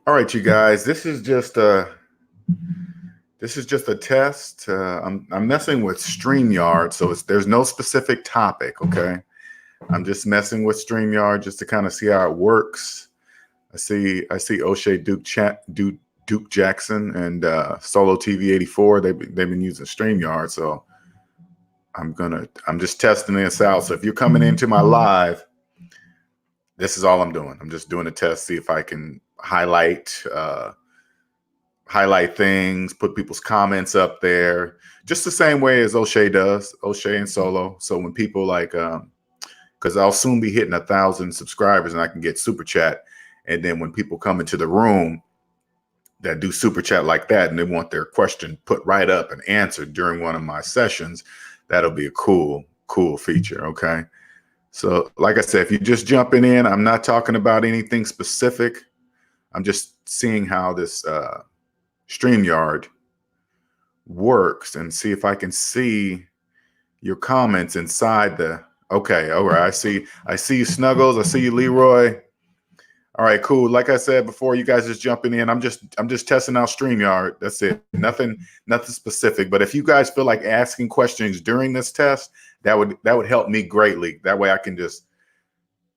All right, you guys. This is just a test. I'm messing with Streamyard, so there's no specific topic. Okay, I'm just messing with Streamyard just to kind of see how it works. I see O'Shea Duke Jackson and Solo TV 84. They've been using Streamyard, so I'm just testing this out. So if you're coming into my live, this is all I'm doing. I'm just doing a test, see if I can highlight things, put people's comments up there, just the same way as O'Shea does, O'Shea and Solo. So when people because I'll soon be hitting 1,000 subscribers and I can get super chat. And then when people come into the room that do super chat like that and they want their question put right up and answered during one of my sessions, that'll be a cool feature. Okay. So like I said, if you're just jumping in, I'm not talking about anything specific. I'm just seeing how this StreamYard works and see if I can see your comments inside the. Okay, all right. I see you, Snuggles. I see you, Leroy. All right, cool. Like I said before, you guys just jumping in. I'm just testing out StreamYard. That's it. Nothing specific. But if you guys feel like asking questions during this test, that would help me greatly. That way I can just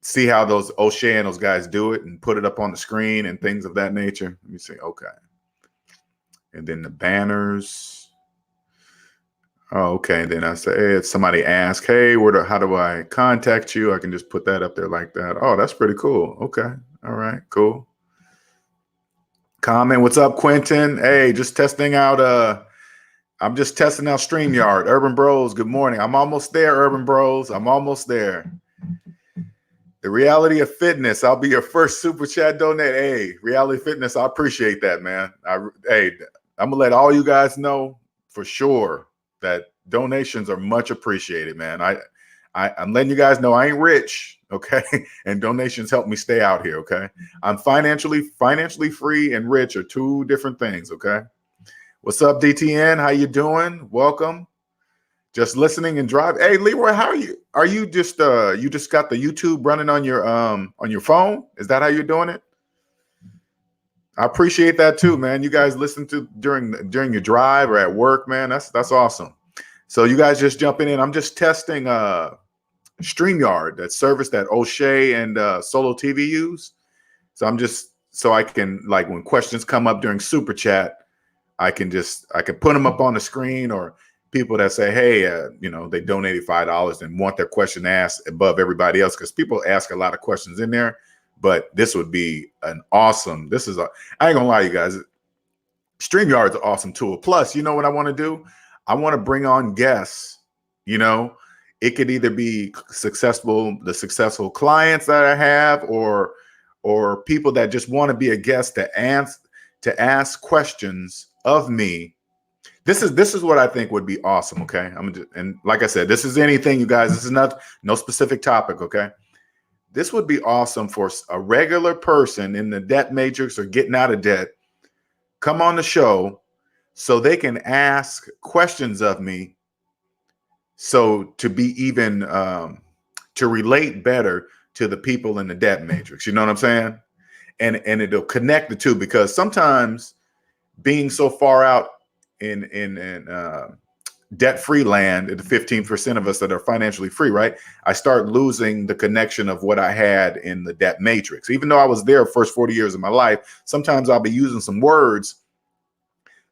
see how those O'Shea and those guys do it and put it up on the screen and things of that nature. Let me see. Okay. And then the banners. Oh, okay. And then I say, hey, if somebody asks, hey, how do I contact you? I can just put that up there like that. Oh, that's pretty cool. Okay. All right, cool. Comment. What's up, Quentin? Hey, just testing out. I'm just testing out StreamYard. Urban Bros, good morning. I'm almost there, Urban Bros. I'm almost there. The Reality of Fitness. I'll be your first super chat donate. Hey, Reality Fitness, I appreciate that, man. Hey, I'm gonna let all you guys know for sure that donations are much appreciated, man. I'm letting you guys know I ain't rich, okay? And donations help me stay out here, okay? I'm financially free and rich are two different things, okay? What's up, DTN? How you doing? Welcome. Just listening and driving. Hey, Leroy, how are you? Are you just you just got the YouTube running on your phone? Is that how you're doing it? I appreciate that too, man. You guys listen to during your drive or at work, man. That's awesome. So you guys just jumping in. I'm just testing StreamYard, that service that O'Shea and Solo TV use. So I can, like, when questions come up during super chat, I can put them up on the screen, or people that say, hey, they donated $5 and want their question asked above everybody else, because people ask a lot of questions in there. But this would be an awesome. I ain't gonna lie, you guys. StreamYard is an awesome tool. Plus, you know what I want to do? I want to bring on guests. It could either be the successful clients that I have, or people that just want to be a guest to ask questions of me. This is what I think would be awesome. Okay, and like I said, this is anything, you guys. This is no specific topic. Okay. This would be awesome for a regular person in the debt matrix or getting out of debt. Come on the show so they can ask questions of me. So to be even to relate better to the people in the debt matrix. You know what I'm saying? And it'll connect the two, because sometimes being so far out in debt-free land, the 15% of us that are financially free, right? I start losing the connection of what I had in the debt matrix. Even though I was there first 40 years of my life, sometimes I'll be using some words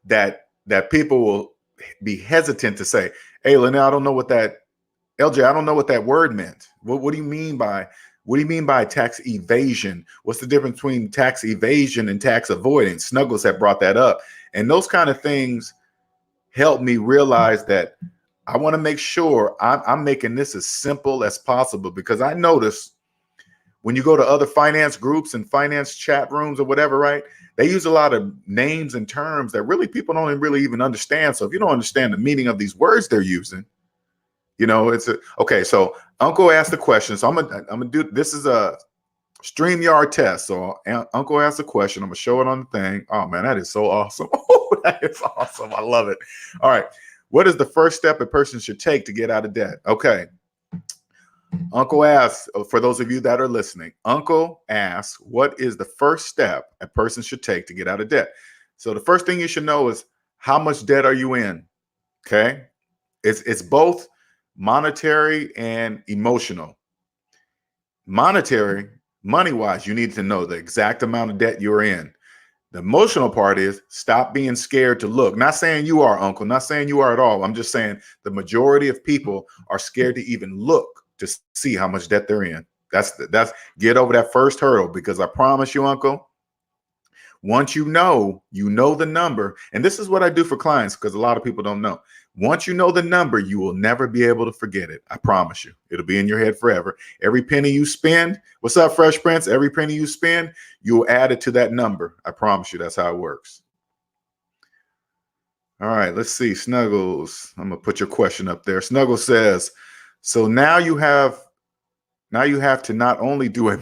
that people will be hesitant to say, hey, Lynell, I don't know what that, LJ, I don't know what that word meant. What do you mean by tax evasion? What's the difference between tax evasion and tax avoidance? Snuggles have brought that up. And those kind of things help me realize that I want to make sure I'm making this as simple as possible, because I notice when you go to other finance groups and finance chat rooms or whatever, right? They use a lot of names and terms that really people don't really even understand. So if you don't understand the meaning of these words they're using, okay. So Uncle asked the question. So I'm gonna do, this is a StreamYard test. So Uncle asked a question. I'm gonna show it on the thing. Oh man, that is so awesome. That is awesome. I love it. All right. What is the first step a person should take to get out of debt? Okay. Uncle asks, for those of you that are listening, Uncle asks, what is the first step a person should take to get out of debt? So the first thing you should know is, how much debt are you in? Okay. It's both monetary and emotional. Monetary, money-wise, you need to know the exact amount of debt you're in. The emotional part is, stop being scared to look. Not saying you are, Uncle, not saying you are at all. I'm just saying the majority of people are scared to even look to see how much debt they're in. That's get over that first hurdle, because I promise you, Uncle, once you know the number, and this is what I do for clients, because a lot of people don't know. Once you know the number, you will never be able to forget it. I promise you. It'll be in your head forever. Every penny you spend, what's up, Fresh Prince? Every penny you spend, you'll add it to that number. I promise you, that's how it works. All right, let's see. Snuggles, I'm gonna put your question up there. Snuggles says, so now you have to not only do it.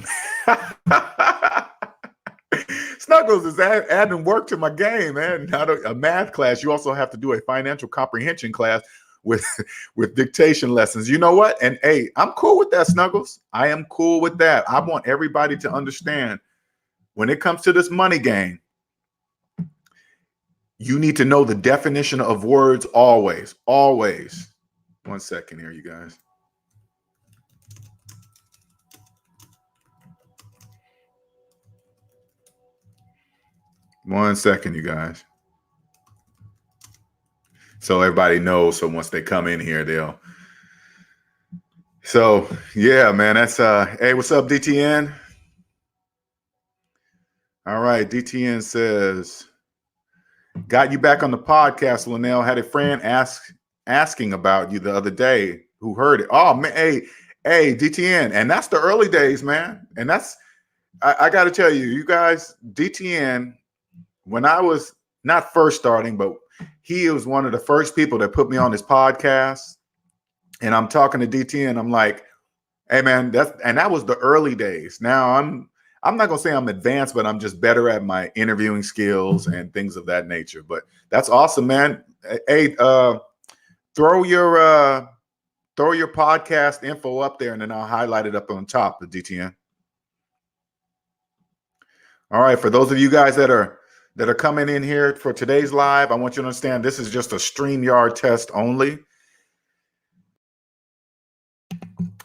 Snuggles is adding work to my game, man. Not a math class. You also have to do a financial comprehension class with dictation lessons. You know what? And hey, I'm cool with that, Snuggles. I am cool with that. I want everybody to understand, when it comes to this money game, you need to know the definition of words always. Always. 1 second here, you guys. One second, you guys. So everybody knows. So once they come in here, they'll. So yeah, man, that's hey, what's up, DTN? All right, DTN says, got you back on the podcast, Linnell. Had a friend asking about you the other day who heard it. Oh man, hey, DTN, and that's the early days, man. And that's I got to tell you, you guys, DTN. When I was not first starting, but he was one of the first people that put me on his podcast. And I'm talking to DT, and I'm like, hey man, that was the early days. Now I'm not gonna say I'm advanced, but I'm just better at my interviewing skills and things of that nature. But that's awesome, man. Hey, throw your podcast info up there, and then I'll highlight it up on top of DTN. All right, for those of you guys that are coming in here for today's live, I want you to understand this is just a StreamYard test only.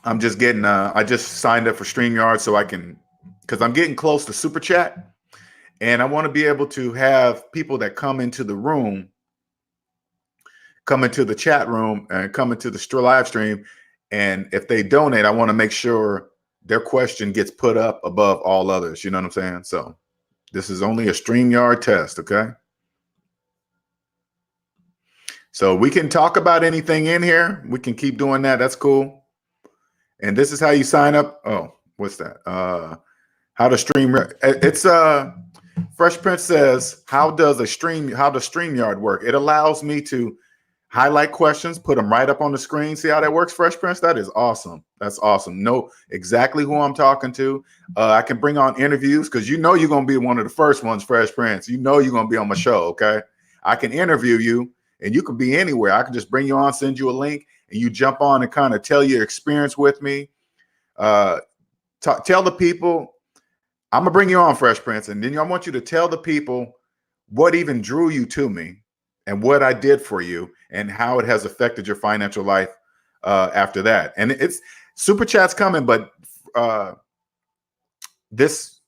I'm just getting, I just signed up for StreamYard so I can, because I'm getting close to Super Chat, and I want to be able to have people that come into the room, come into the chat room, and come into the live stream, and if they donate, I want to make sure their question gets put up above all others. You know what I'm saying? So this is only a StreamYard test, okay? So we can talk about anything in here. We can keep doing that. That's cool. And this is how you sign up. Oh, what's that? How to stream. It's Fresh Prince says, how does StreamYard work? It allows me to highlight questions, put them right up on the screen. See how that works, Fresh Prince? That is awesome. That's awesome. Know exactly who I'm talking to. I can bring on interviews, because you know you're going to be one of the first ones, Fresh Prince. You know you're going to be on my show, okay? I can interview you, and you can be anywhere. I can just bring you on, send you a link, and you jump on and kind of tell your experience with me. Tell the people, I'm going to bring you on, Fresh Prince, and then I want you to tell the people what even drew you to me and what I did for you and how it has affected your financial life after that. And it's Super Chat's coming, but this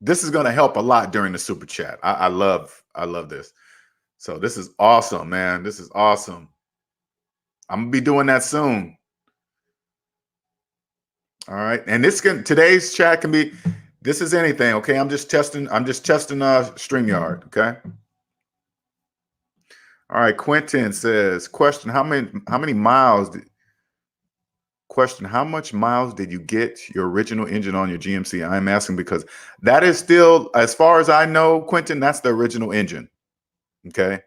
is going to help a lot during the Super Chat. I love this. So this is awesome, man. This is awesome. I'm going to be doing that soon. All right. And today's chat can be, this is anything. Okay. I'm just testing StreamYard. Okay. All right. Quentin says, question, how much miles did you get your original engine on your GMC? I'm asking because that is still, as far as I know, Quentin, that's the original engine. Okay.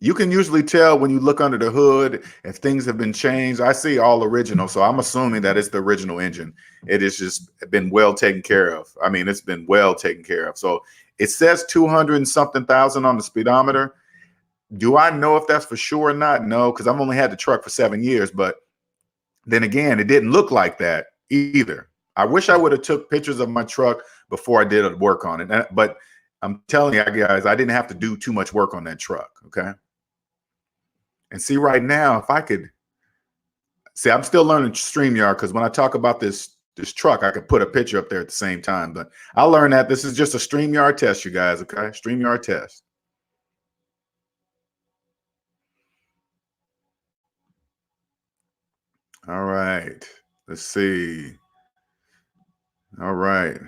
You can usually tell when you look under the hood if things have been changed. I see all original, so I'm assuming that it's the original engine. It has just been well taken care of. I mean, it's been well taken care of. So it says 200 and something thousand on the speedometer. Do I know if that's for sure or not? No, because I've only had the truck for 7 years, but Then again, it didn't look like that either. I wish I would have took pictures of my truck before I did work on it. But I'm telling you guys, I didn't have to do too much work on that truck. Okay. And see, right now, if I could see, I'm still learning StreamYard, because when I talk about this truck, I could put a picture up there at the same time. But I learned that this is just a StreamYard test, you guys. Okay. StreamYard test. All right. Let's see. All right.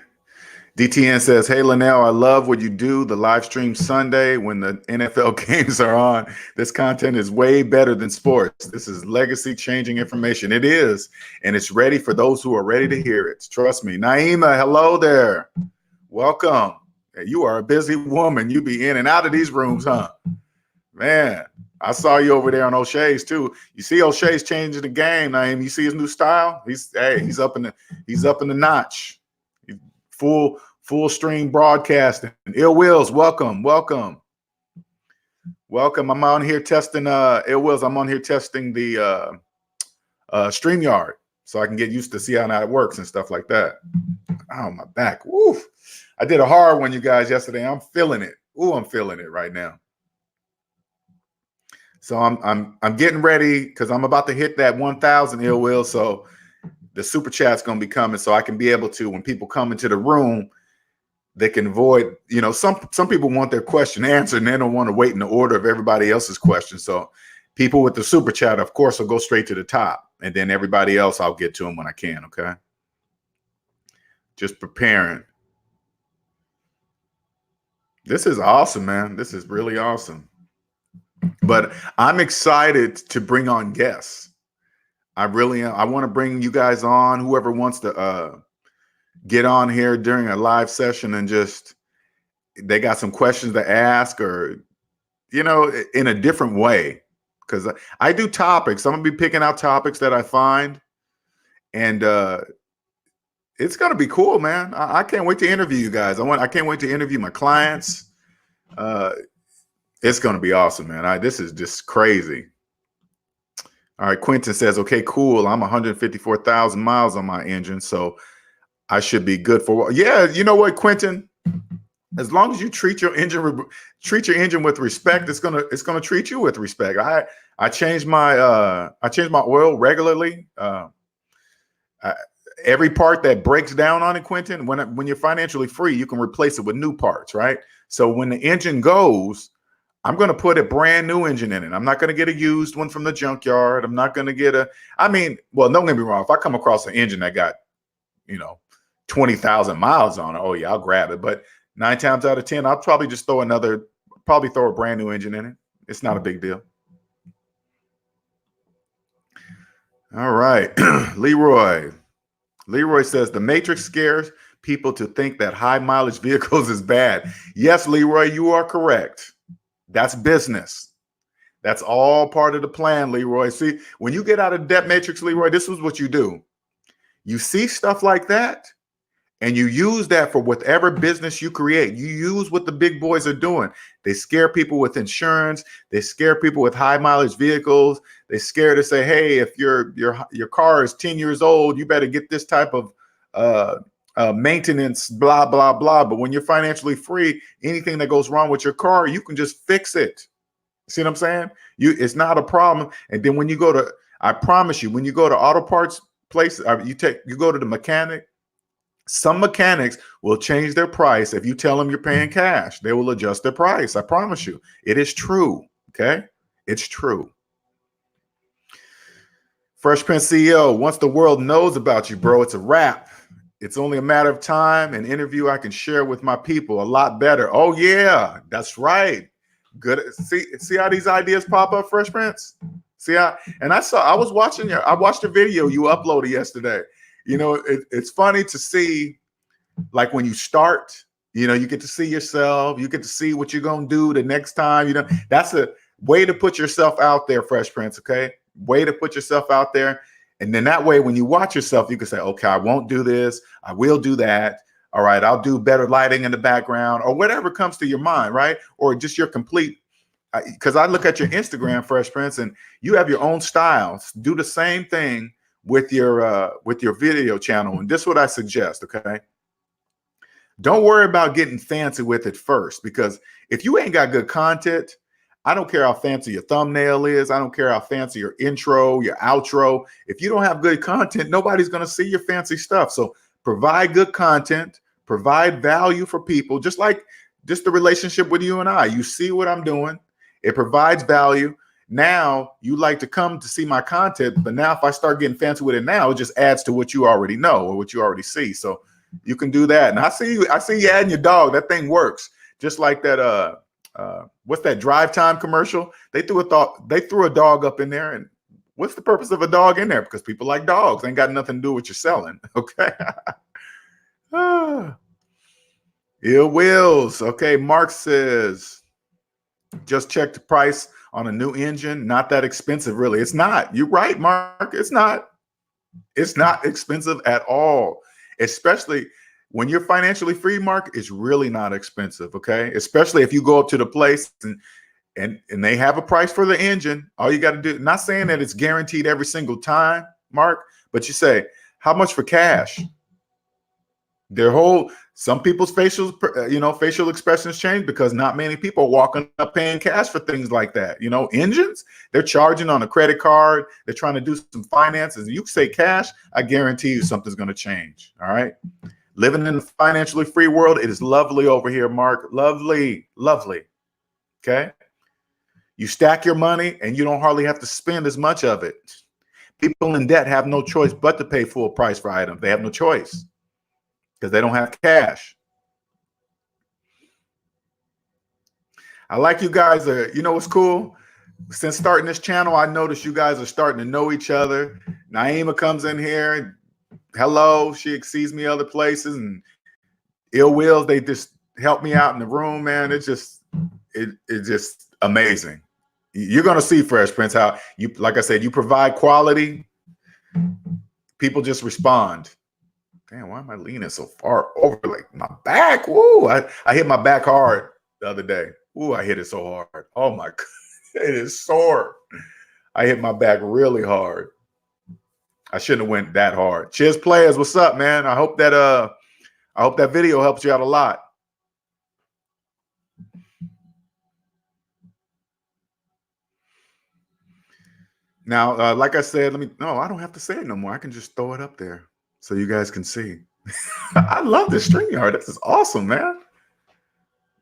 DTN says, hey, Linnell, I love what you do. The live stream Sunday when the NFL games are on. This content is way better than sports. This is legacy changing information. It is. And it's ready for those who are ready to hear it. Trust me. Naima, hello there. Welcome. Hey, you are a busy woman. You be in and out of these rooms, huh? Man, I saw you over there on O'Shea's too. You see O'Shea's changing the game, Naima. You see his new style? He's up in the notch. Full stream broadcasting. Ill Wills, welcome. I'm on here testing Ill Wills. I'm on here testing the StreamYard so I can get used to see how it works and stuff like that. Oh, my back. Woo. I did a hard one, you guys, yesterday. I'm feeling it. Ooh, I'm feeling it right now. So I'm getting ready because I'm about to hit that 1,000, Ill Will. So the super chat's gonna be coming, so I can be able to, when people come into the room, they can avoid, some people want their question answered and they don't want to wait in the order of everybody else's questions. So people with the super chat, of course, will go straight to the top, and then everybody else, I'll get to them when I can. Okay. Just preparing. This is awesome, man. This is really awesome. But I'm excited to bring on guests. I really am. I want to bring you guys on, whoever wants to get on here during a live session and just, they got some questions to ask, or, in a different way. Because I do topics. I'm going to be picking out topics that I find. And it's going to be cool, man. I can't wait to interview you guys. I can't wait to interview my clients. It's going to be awesome, man. This is just crazy. All right, Quentin says, okay, cool. I'm 154,000 miles on my engine, so I should be good for. Yeah, you know what, Quentin? As long as you treat your engine with respect, it's gonna treat you with respect. I change my oil regularly. Every part that breaks down on it, Quentin, when you're financially free, you can replace it with new parts, right? So when the engine goes, I'm going to put a brand new engine in it. I'm not going to get a used one from the junkyard. I'm not going to get well, don't get me wrong. If I come across an engine that got, 20,000 miles on it, oh yeah, I'll grab it. But 9 times out of 10, I'll probably just throw a brand new engine in it. It's not a big deal. All right. Leroy says, the Matrix scares people to think that high mileage vehicles is bad. Yes, Leroy, you are correct. That's business. That's all part of the plan, Leroy. See, when you get out of debt matrix, Leroy, this is what you do. You see stuff like that, and you use that for whatever business you create. You use what the big boys are doing. They scare people with insurance. They scare people with high mileage vehicles. They scare to say, hey, if your car is 10 years old, you better get this type of maintenance, blah, blah, blah. But when you're financially free, anything that goes wrong with your car, you can just fix it. See what I'm saying? It's not a problem. And then when you go to, I promise you, when you go to auto parts place, you go to the mechanic, some mechanics will change their price. If you tell them you're paying cash, they will adjust their price. I promise you. It is true. Okay. It's true. Fresh Prince CEO, once the world knows about you, bro, it's a wrap. It's only a matter of time. An interview I can share with my people a lot better. Oh yeah, that's right. Good. See how these ideas pop up, Fresh Prince? I watched the video you uploaded yesterday. It's funny to see, like when you start, you get to see yourself, you get to see what you're going to do the next time, that's a way to put yourself out there, Fresh Prince. Okay. Way to put yourself out there. And then that way, when you watch yourself, you can say, okay, I won't do this. I will do that. All right. I'll do better lighting in the background or whatever comes to your mind. Right. Or just your complete, because I look at your Instagram, Fresh Prince, and you have your own style. Do the same thing with your video channel. And this is what I suggest, okay? Don't worry about getting fancy with it first, because if you ain't got good content, I don't care how fancy your thumbnail is. I don't care how fancy your intro, your outro. If you don't have good content, nobody's going to see your fancy stuff. So provide good content, provide value for people, just like just the relationship with you and I. You see what I'm doing. It provides value. Now you like to come to see my content, but now if I start getting fancy with it now, it just adds to what you already know or what you already see. So you can do that. And I see you adding your dog. That thing works. Just like that what's that Drive Time commercial? They threw a dog up in there. And what's the purpose of a dog in there? Because people like dogs. Ain't got nothing to do with what you're selling. Okay. Ill Wills. Okay. Mark says, just check the price on a new engine. Not that expensive, really. It's not. You're right, Mark. It's not. It's not expensive at all. Especially when you're financially free, Mark, it's really not expensive. Okay. Especially if you go up to the place and they have a price for the engine. All you got to do, not saying that it's guaranteed every single time, Mark, but you say, how much for cash? Some people's facial expressions change because not many people are walking up paying cash for things like that. Engines, they're charging on a credit card. They're trying to do some finances. You say cash, I guarantee you something's going to change. All right. Living in the financially free world, it is lovely over here, Mark. Lovely, lovely. Okay. You stack your money and you don't hardly have to spend as much of it. People in debt have no choice but to pay full price for items. They have no choice because they don't have cash. I like you guys. What's cool? Since starting this channel, I noticed you guys are starting to know each other. Naima comes in here. Hello. She sees me other places. And Ill Wills, they just help me out in the room, man. It's just amazing. You're going to see, Fresh Prince, how like I said, you provide quality. People just respond. Damn, why am I leaning so far over? Like my back. Woo, I hit my back hard the other day. Ooh, I hit it so hard. Oh my God, it is sore. I hit my back really hard. I shouldn't have went that hard. Cheers, players. What's up, man? I hope that video helps you out a lot. Now, like I said, I don't have to say it no more. I can just throw it up there so you guys can see. I love this Streamyard. This is awesome, man.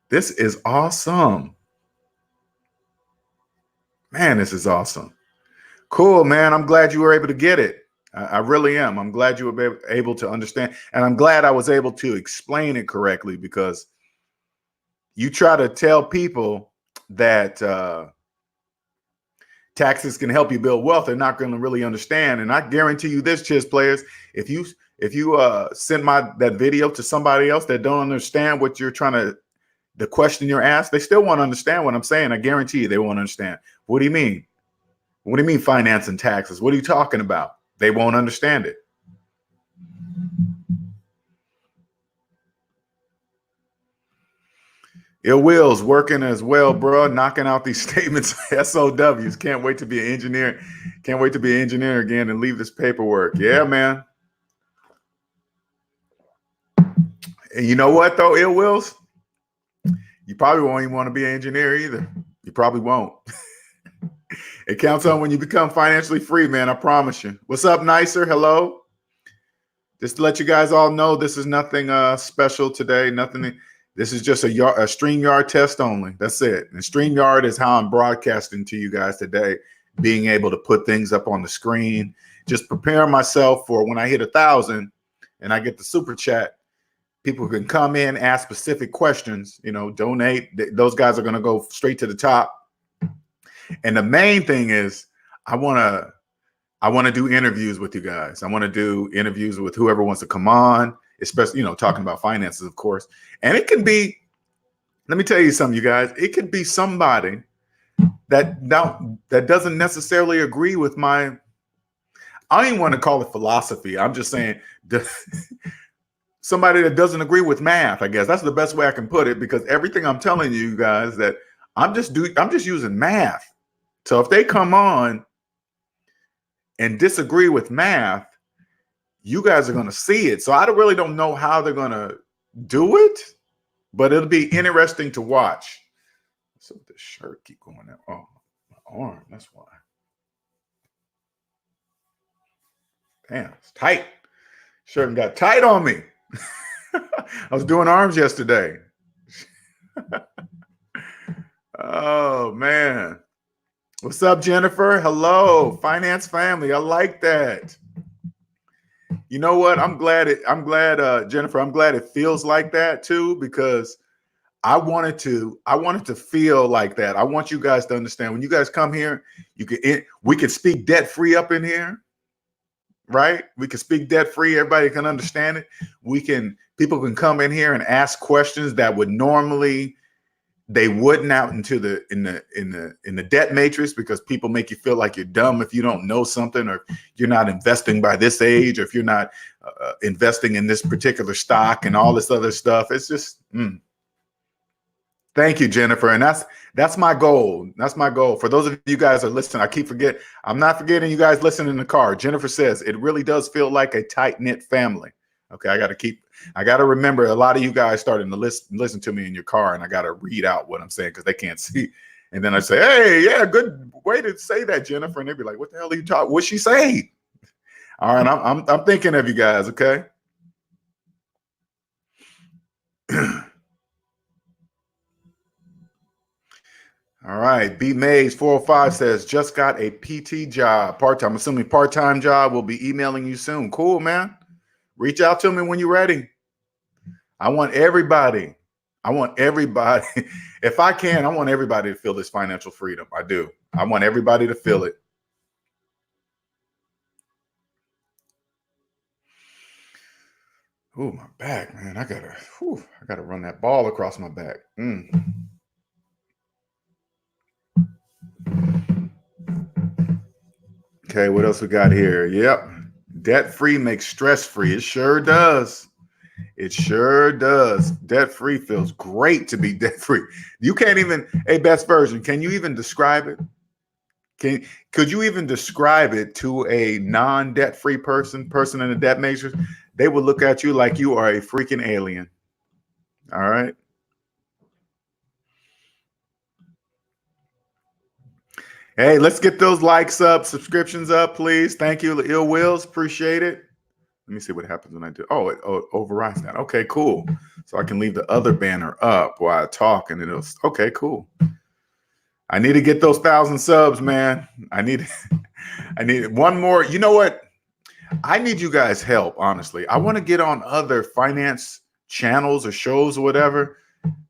This is awesome. Man, this is awesome. Cool, man. I'm glad you were able to get it. I really am. I'm glad you were able to understand. And I'm glad I was able to explain it correctly, because you try to tell people that taxes can help you build wealth, they're not going to really understand. And I guarantee you this, Chiz players, if you send that video to somebody else that don't understand what you're the question you're asked, they still won't understand what I'm saying. I guarantee you they won't understand. What do you mean? What do you mean finance and taxes? What are you talking about? They won't understand it. Ill Wills working as well, bro. Knocking out these statements, SOWs. Can't wait to be an engineer. Can't wait to be an engineer again and leave this paperwork. Yeah, man. And you know what, though, Ill Wills? You probably won't even want to be an engineer either. You probably won't. It counts on when you become financially free, man. I promise you. What's up, Nicer? Hello. Just to let you guys all know, this is nothing special today. Nothing. This is just a StreamYard test only. That's it. And StreamYard is how I'm broadcasting to you guys today, being able to put things up on the screen, just preparing myself for when I hit 1,000 and I get the super chat. People can come in, ask specific questions, donate. Those guys are going to go straight to the top. And the main thing is I want to do interviews with you guys. I want to do interviews with whoever wants to come on, especially, talking about finances, of course. And it can be, let me tell you something, you guys, it could be somebody that doesn't necessarily agree with I don't even want to call it philosophy. I'm just saying somebody that doesn't agree with math, I guess. That's the best way I can put it, because everything I'm telling you guys that I'm just using math. So if they come on and disagree with math, you guys are going to see it. So I really don't know how they're going to do it, but it'll be interesting to watch. So the shirt keep going out. Oh, my arm. That's why. Damn, it's tight. Shirt got tight on me. I was doing arms yesterday. Oh, man. What's up, Jennifer? Hello, finance family. I like that. You know what? I'm glad, Jennifer, I'm glad it feels like that too, because I wanted to feel like that. I want you guys to understand when you guys come here, we can speak debt free up in here, right? We can speak debt free. Everybody can understand it. People can come in here and ask questions that would normally they wouldn't out into in the debt matrix, because people make you feel like you're dumb if you don't know something, or you're not investing by this age, or if you're not investing in this particular stock and all this other stuff. It's just Thank you, Jennifer. And that's my goal. That's my goal. For those of you guys that are listening, I'm not forgetting you guys listening in the car. Jennifer says it really does feel like a tight-knit family. Okay, I got to remember, a lot of you guys starting to listen to me in your car, and I got to read out what I'm saying because they can't see. And then I say, hey, yeah, good way to say that, Jennifer. And they'd be like, what the hell are you talking? What'd she say? All right, I'm thinking of you guys, okay? All right, B Mays 405 says, just got a PT job, part-time. Assuming part-time job. We'll be emailing you soon. Cool, man. Reach out to me when you're ready. I want everybody. If I can, I want everybody to feel this financial freedom. I do. I want everybody to feel it. Ooh, my back, man. I gotta run that ball across my back. Okay, what else we got here? Yep. Debt-free makes stress-free. It sure does. It sure does. Debt-free feels great to be debt-free. You can't even, best version, can you even describe it? Could you even describe it to a non-debt-free person in the debt matrix? They would look at you like you are a freaking alien. All right. Hey, let's get those likes up, subscriptions up, please. Thank you, Ill Wills. Appreciate it. Let me see what happens when I do. Oh, it overrides that. Okay, cool. So I can leave the other banner up while I talk, and okay, cool. I need to get those 1,000 subs, man. I need one more. You know what? I need you guys' help, honestly. I want to get on other finance channels or shows or whatever,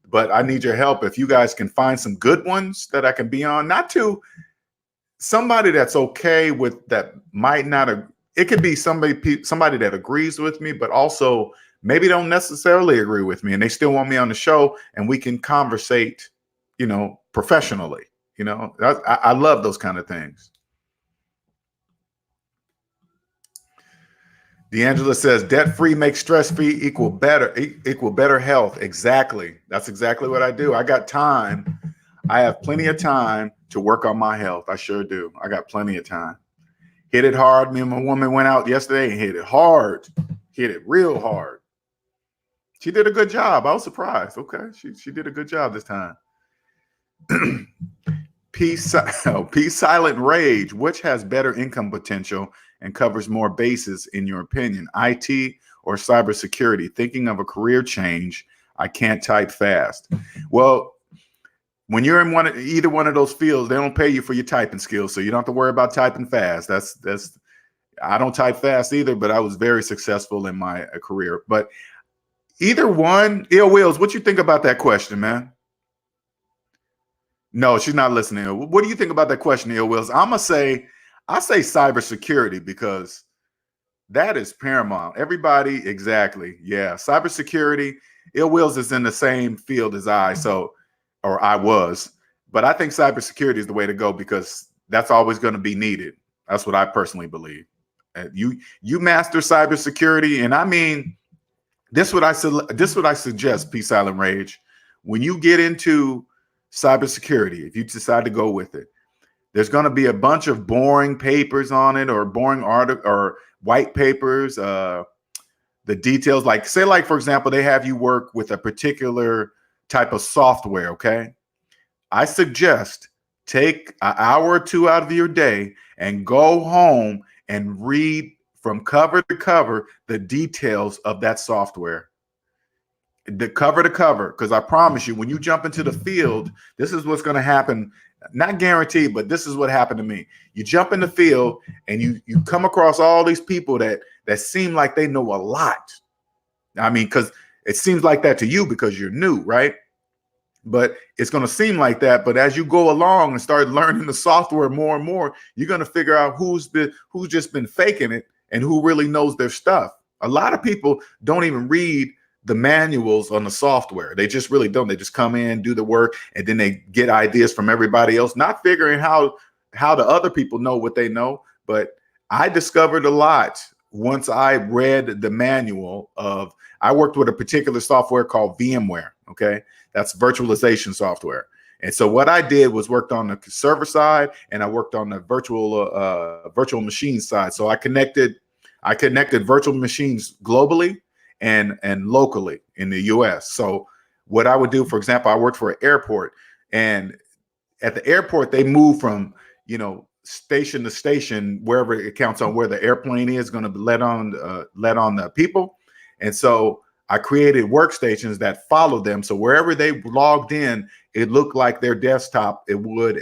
but I need your help. If you guys can find some good ones that I can be on, somebody that's okay with that might not. It could be somebody that agrees with me, but also maybe don't necessarily agree with me, and they still want me on the show, and we can conversate, professionally. I love those kind of things. D'Angela says, debt-free makes stress-free equal better health. Exactly. That's exactly what I do. I got time. I have plenty of time to work on my health. I sure do. I got plenty of time. Hit it hard. Me and my woman went out yesterday and hit it hard. Hit it real hard. She did a good job. I was surprised. Okay. She did a good job this time. Peace Silent Rage. Which has better income potential and covers more bases, in your opinion? IT or cybersecurity? Thinking of a career change. I can't type fast. Well, when you're in either one of those fields, they don't pay you for your typing skills, so you don't have to worry about typing fast. I don't type fast either, but I was very successful in my career. But either one, Ill Wills, what you think about that question, man? No, she's not listening. What do you think about that question, Ill Wills? I say cybersecurity, because that is paramount. Everybody, exactly. Yeah, cybersecurity. Ill Wills is in the same field as I was, but I think cybersecurity is the way to go, because that's always going to be needed. That's what I personally believe. You master cybersecurity, and I mean, this is what I suggest, Peace Silent Rage. When you get into cybersecurity, if you decide to go with it, There's going to be a bunch of boring papers on it, or boring article or white papers. The details, like say, like for example, they have you work with a particular type of software. Okay, I suggest take an hour or two out of your day and go home and read from cover to cover the details of that software, the cover to cover. Because I promise you, when you jump into the field, this is what's going to happen. Not guaranteed, but this is what happened to me. You jump in the field and you come across all these people that seem like they know a lot. I mean, because it seems like that to you because you're new, right? But it's going to seem like that. But as you go along and start learning the software more and more, you're going to figure out who's just been faking it and who really knows their stuff. A lot of people don't even read the manuals on the software. They just really don't. They just come in, do the work, and then they get ideas from everybody else, not figuring how the other people know what they know. But I discovered a lot once I read the manual of, I worked with a particular software called VMware. Okay. That's virtualization software. And so what I did was worked on the server side and I worked on the virtual machine side. So I connected virtual machines globally and locally in the US. So what I would do, for example, I worked for an airport, and at the airport, they move from, station to station, wherever it counts on where the airplane is going to let on the people. And so I created workstations that followed them. So wherever they logged in, it looked like their desktop. It would,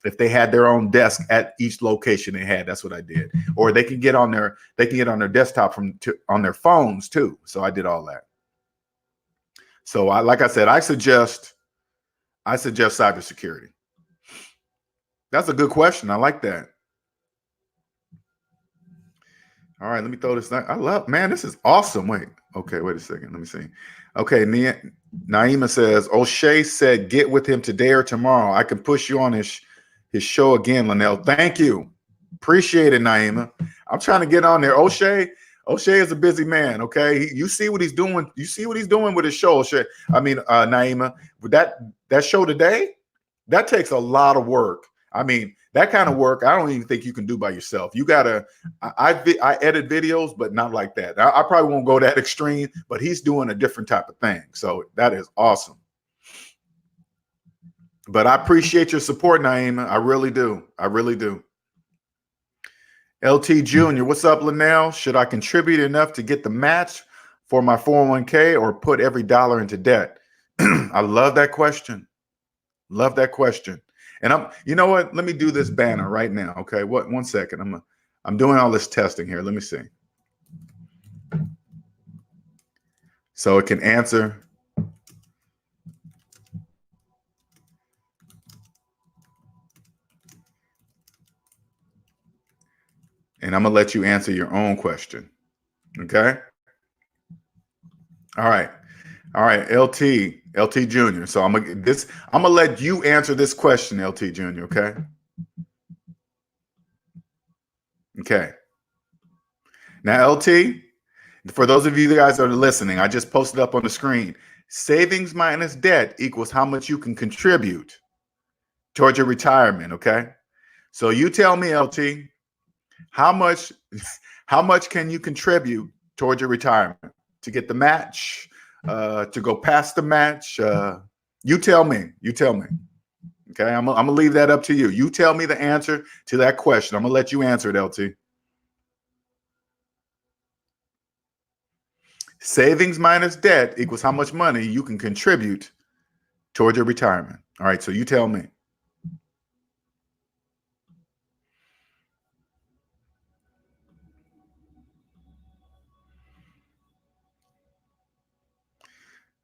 if they had their own desk at each location they had. That's what I did. Or they can get on their desktop on their phones too. So I did all that. So like I said, I suggest cybersecurity. That's a good question. I like that. All right, let me throw this. Man, this is awesome. Wait, okay, wait a second. Let me see. Okay, Naima says, O'Shea said, get with him today or tomorrow. I can push you on his show again, Linnell. Thank you. Appreciate it, Naima. I'm trying to get on there. O'Shea is a busy man, okay? You see what he's doing. You see what he's doing with his show, O'Shea. I mean, Naima, with that show today, that takes a lot of work. I mean, that kind of work, I don't even think you can do by yourself. You gotta, I edit videos, but not like that. I probably won't go that extreme, but he's doing a different type of thing. So that is awesome. But I appreciate your support, Naima. I really do. I really do. LT Jr., what's up, Linnell? Should I contribute enough to get the match for my 401k or put every dollar into debt? I love that question. Love that question. And you know what? Let me do this banner right now. Okay. One second. I'm doing all this testing here. Let me see. So it can answer. And I'm going to let you answer your own question. Okay. All right. All right. LT Jr. So I'm gonna let you answer this question, LT Jr. Okay. Okay. Now, LT, for those of you guys that are listening, I just posted up on the screen. Savings minus debt equals how much you can contribute towards your retirement. Okay. So you tell me, LT, how much can you contribute towards your retirement to get the match? To go past the match, you tell me. Okay, I'm gonna leave that up to you. You tell me the answer to that question. I'm gonna let you answer it, LT. Savings minus debt equals how much money you can contribute towards your retirement. All right, so you tell me.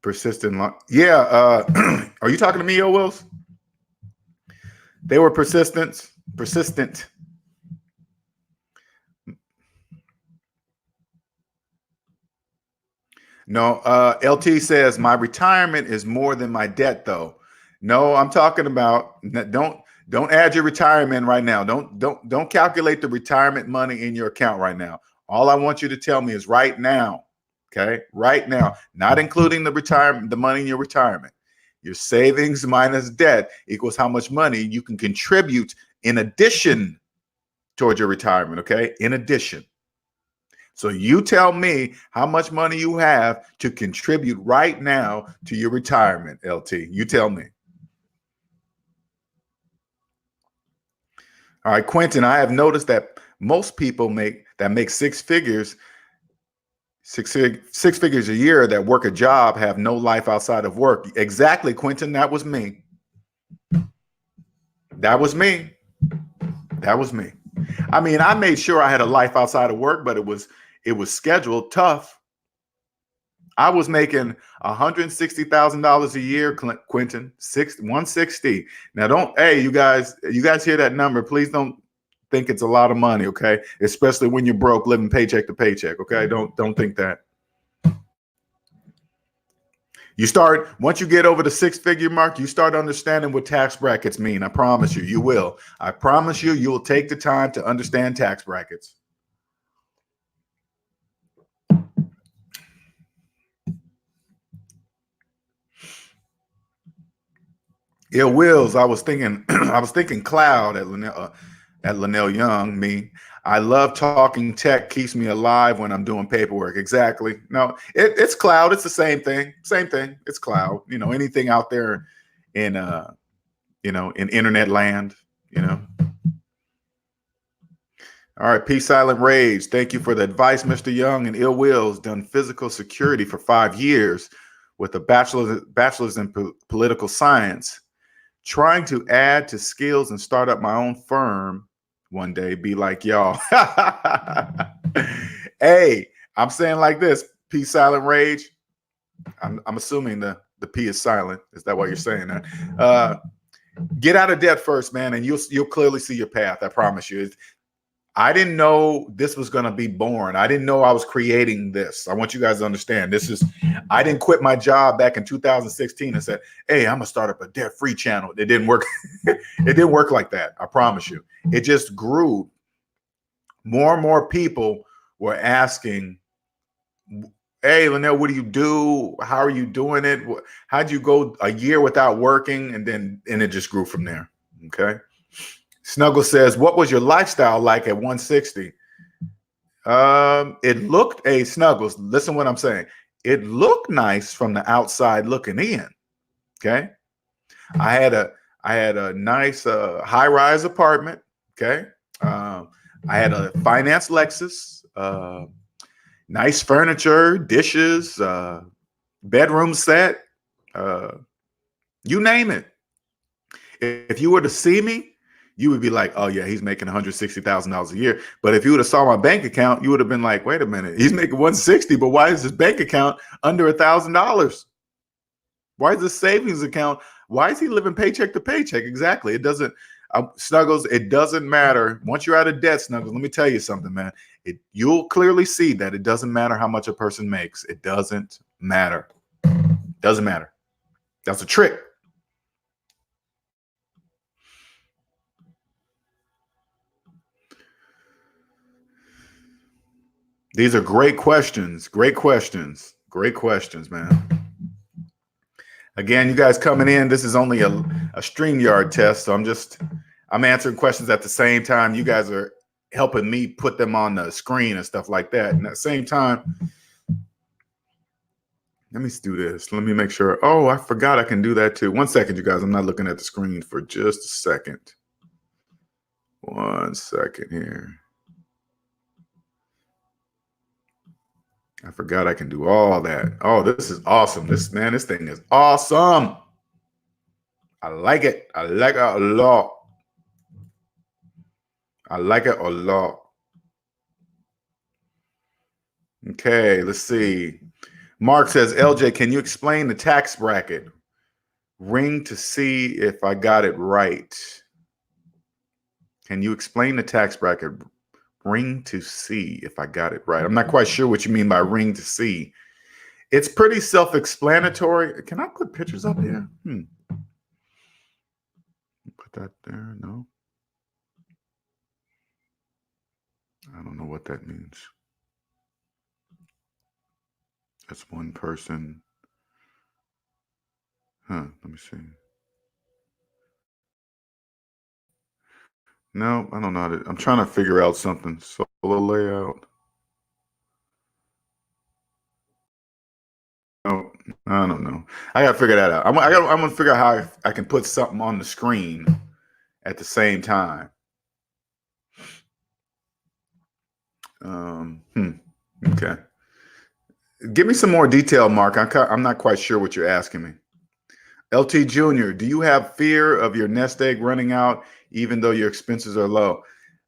Persistent. Yeah. Are you talking to me, O Wills? They were persistent. No, LT says my retirement is more than my debt, though. No, I'm talking about don't add your retirement right now. Don't calculate the retirement money in your account right now. All I want you to tell me is right now. Okay, right now, not including the money in your retirement. Your savings minus debt equals how much money you can contribute in addition towards your retirement, okay? In addition. So you tell me how much money you have to contribute right now to your retirement, LT. You tell me. All right, Quentin, I have noticed that most people make six figures a year that work a job have no life outside of work. Exactly, Quentin. That was me. That was me. That was me. I mean, I made sure I had a life outside of work, but it was scheduled tough. I was making $160,000 a year, Quentin. 160. Now, hey, you guys hear that number? Please don't think it's a lot of money, okay? Especially when you're broke, living paycheck to paycheck, okay? Don't think that. You start, once you get over the six-figure mark, you start understanding what tax brackets mean. I promise you, you will. I promise you, you will take the time to understand tax brackets. Ill Wills, I was thinking cloud at Linnell Young. Me, I love talking tech, keeps me alive when I'm doing paperwork. Exactly. No, it's cloud. It's the same thing. Same thing. It's cloud. You know, anything out there in in internet land, you know. All right, Peace, Silent Rage. Thank you for the advice, Mr. Young. And Ill Wills, done physical security for 5 years with a bachelor's in political science. Trying to add to skills and start up my own firm one day, be like y'all. Hey, I'm saying like this, Peace, Silent Rage. I'm assuming the P is silent. Is that why you're saying that? Get out of debt first, man, and you'll clearly see your path. I promise you. I didn't know this was going to be born. I didn't know I was creating this. I want you guys to understand. I didn't quit my job back in 2016 and said, hey, I'm going to start up a debt-free channel. It didn't work. It didn't work like that. I promise you. It just grew. More and more people were asking, hey, Linnell, what do you do? How are you doing it? How'd you go a year without working? And it just grew from there. Okay. Snuggle says, what was your lifestyle like at 160? It looked, Snuggles, listen what I'm saying. It looked nice from the outside looking in. Okay. I had a nice high-rise apartment. Okay. I had a finance Lexus, nice furniture, dishes, bedroom set, you name it. If you were to see me, you would be like, oh yeah, he's making $160,000 a year. But if you would have saw my bank account, you would have been like, wait a minute, he's making 160, but why is his bank account under $1,000? Why is his savings account? Why is he living paycheck to paycheck? Exactly. It doesn't, Snuggles, it doesn't matter. Once you're out of debt, Snuggles, let me tell you something, man. You'll clearly see that it doesn't matter how much a person makes. It doesn't matter. Doesn't matter. That's a trick. These are great questions. Great questions. Great questions, man. Again, you guys coming in, this is only a Streamyard test. So I'm answering questions at the same time. You guys are helping me put them on the screen and stuff like that. And at the same time, let me do this. Let me make sure. Oh, I forgot I can do that too. 1 second, you guys. I'm not looking at the screen for just a second. 1 second here. I forgot I can do all that. Oh, this is awesome. This thing is awesome. I like it. I like it a lot. I like it a lot. Okay, let's see. Mark says, LJ, can you explain the tax bracket? Ring to see if I got it right. Can you explain the tax bracket? Ring to see if I got it right. I'm not quite sure what you mean by ring to see. It's pretty self-explanatory. Can I put pictures up here? Put that there. No. I don't know what that means. That's one person. Let me see. No, I don't know how to. I'm trying to figure out something. Solo layout. No, I don't know. I gotta figure that out. I'm gonna figure out how I can put something on the screen at the same time. Okay. Give me some more detail, Mark. I'm not quite sure what you're asking me. LT Jr., do you have fear of your nest egg running out even though your expenses are low?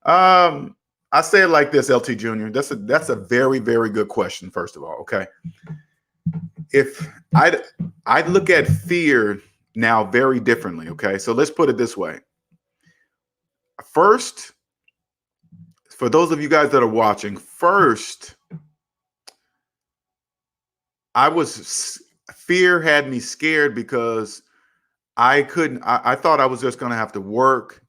I say it like this, LT Jr. That's a very, very good question, first of all. Okay. If I'd look at fear now very differently. Okay. So let's put it this way. First, for those of you guys that are watching, first, fear had me scared because I thought I was just going to have to work,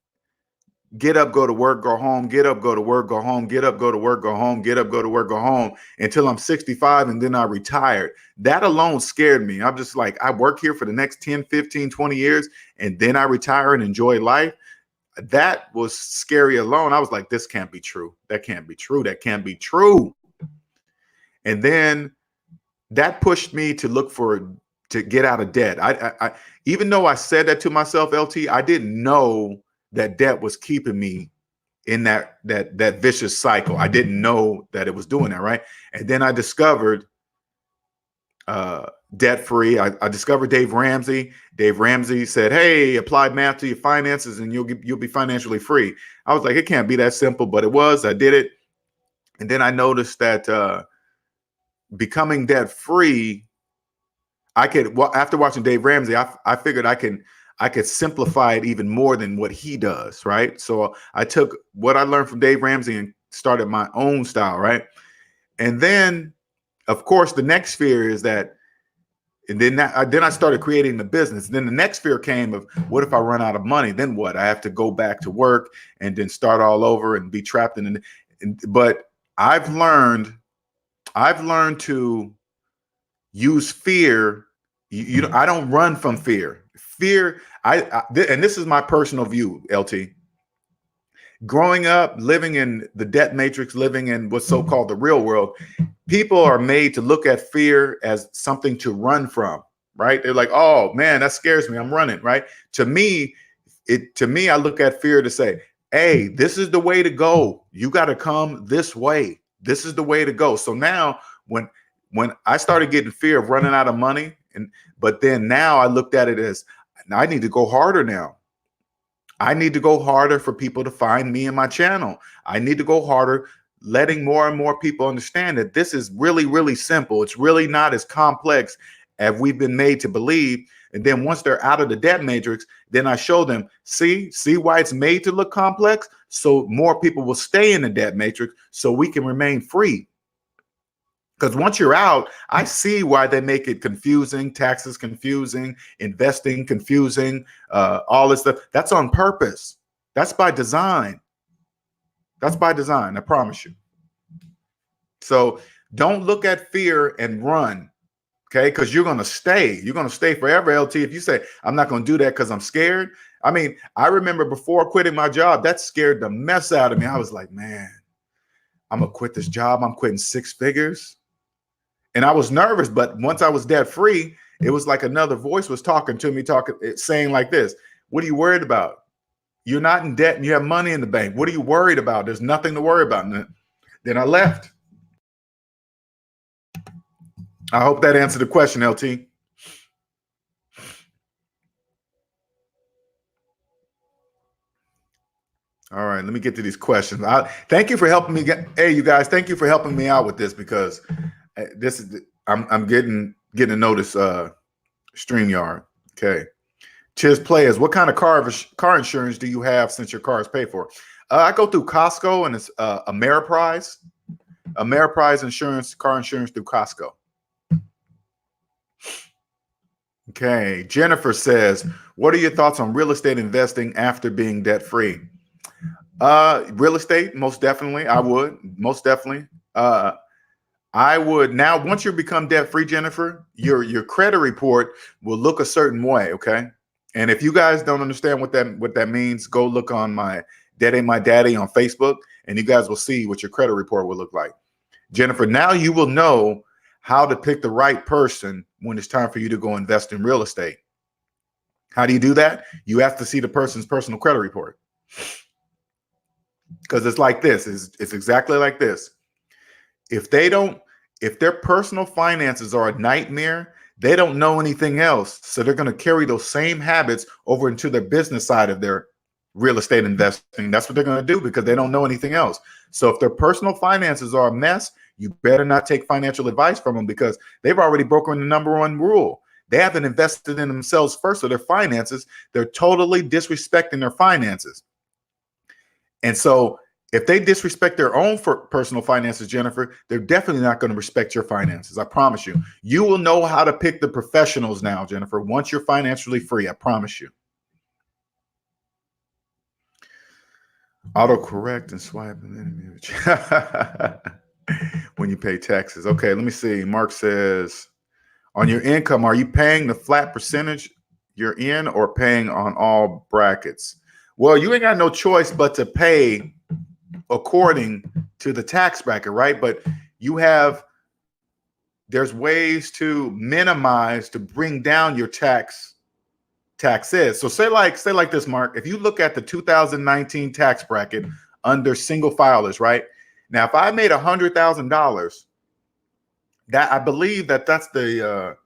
get up, go to work, go home, get up, go to work, go home, get up, go to work, go home, get up, go to work, go home until I'm 65 and then I retired. That alone scared me. I'm just like, I work here for the next 10, 15, 20 years and then I retire and enjoy life. That was scary alone. I was like, this can't be true. That can't be true. That can't be true. And then that pushed me to get out of debt. I even though I said that to myself, LT, I didn't know that debt was keeping me in that vicious cycle. I didn't know that it was doing that, right? And then I discovered debt free. I discovered Dave Ramsey. Dave Ramsey said, "Hey, apply math to your finances, and you'll be financially free." I was like, it can't be that simple, but it was. I did it, and then I noticed that becoming debt free, after watching Dave Ramsey, I figured I could simplify it even more than what he does, right? So I took what I learned from Dave Ramsey and started my own style, right? And then, of course, the next fear is that, and then I started creating the business. Then the next fear came of, what if I run out of money? Then what? I have to go back to work and then start all over and be trapped in. But I've learned to use fear. I don't run from fear. Fear, and this is my personal view, LT. Growing up, living in the debt matrix, living in what's so-called the real world, people are made to look at fear as something to run from, right? They're like, oh man, that scares me. I'm running, right? To me, I look at fear to say, hey, this is the way to go. You got to come this way. This is the way to go. So now when I started getting fear of running out of money, but then now I looked at it as, I need to go harder now. I need to go harder for people to find me and my channel. I need to go harder, letting more and more people understand that this is really, really simple. It's really not as complex as we've been made to believe. And then once they're out of the debt matrix, then I show them, see why it's made to look complex? So more people will stay in the debt matrix so we can remain free. Because once you're out, I see why they make it confusing, taxes confusing, investing confusing, all this stuff. That's on purpose. That's by design. That's by design, I promise you. So don't look at fear and run, okay? Because you're going to stay. You're going to stay forever, LT. If you say, I'm not going to do that because I'm scared. I mean, I remember before quitting my job, that scared the mess out of me. I was like, man, I'm going to quit this job. I'm quitting 6 figures. And I was nervous, but once I was debt free, it was like another voice was talking to me, saying like this, what are you worried about? You're not in debt and you have money in the bank. What are you worried about? There's nothing to worry about. And then I left. I hope that answered the question, LT. All right, let me get to these questions. Thank you for helping me hey, you guys, thank you for helping me out with this, because I'm getting to notice Streamyard. Okay. Chiz Players, what kind of car insurance do you have since your car is paid for? I go through Costco, and it's Ameriprise insurance, car insurance through Costco. Okay. Jennifer says, what are your thoughts on real estate investing after being debt free? Real estate, most definitely. I would, most definitely. I would now, once you become debt free, Jennifer, your credit report will look a certain way. Okay. And if you guys don't understand what that means, go look on my Debt Ain't My Daddy on Facebook, and you guys will see what your credit report will look like. Jennifer, now you will know how to pick the right person when it's time for you to go invest in real estate. How do you do that? You have to see the person's personal credit report. Because it's like this. It's exactly like this. If their personal finances are a nightmare, they don't know anything else. So they're going to carry those same habits over into their business side of their real estate investing. That's what they're going to do because they don't know anything else. So if their personal finances are a mess, you better not take financial advice from them because they've already broken the number one rule. They haven't invested in themselves first or their finances. They're totally disrespecting their finances. And so if they disrespect their own personal finances, Jennifer, they're definitely not going to respect your finances. I promise you. You will know how to pick the professionals now, Jennifer, once you're financially free. I promise you. Autocorrect and swipe when you pay taxes. Okay, let me see. Mark says, on your income, are you paying the flat percentage you're in or paying on all brackets? Well, you ain't got no choice but to pay according to the tax bracket, right? But there's ways to minimize, to bring down your taxes. So say like this, Mark, if you look at the 2019 tax bracket under single filers, right? Now, if I made $100,000, that I believe that's the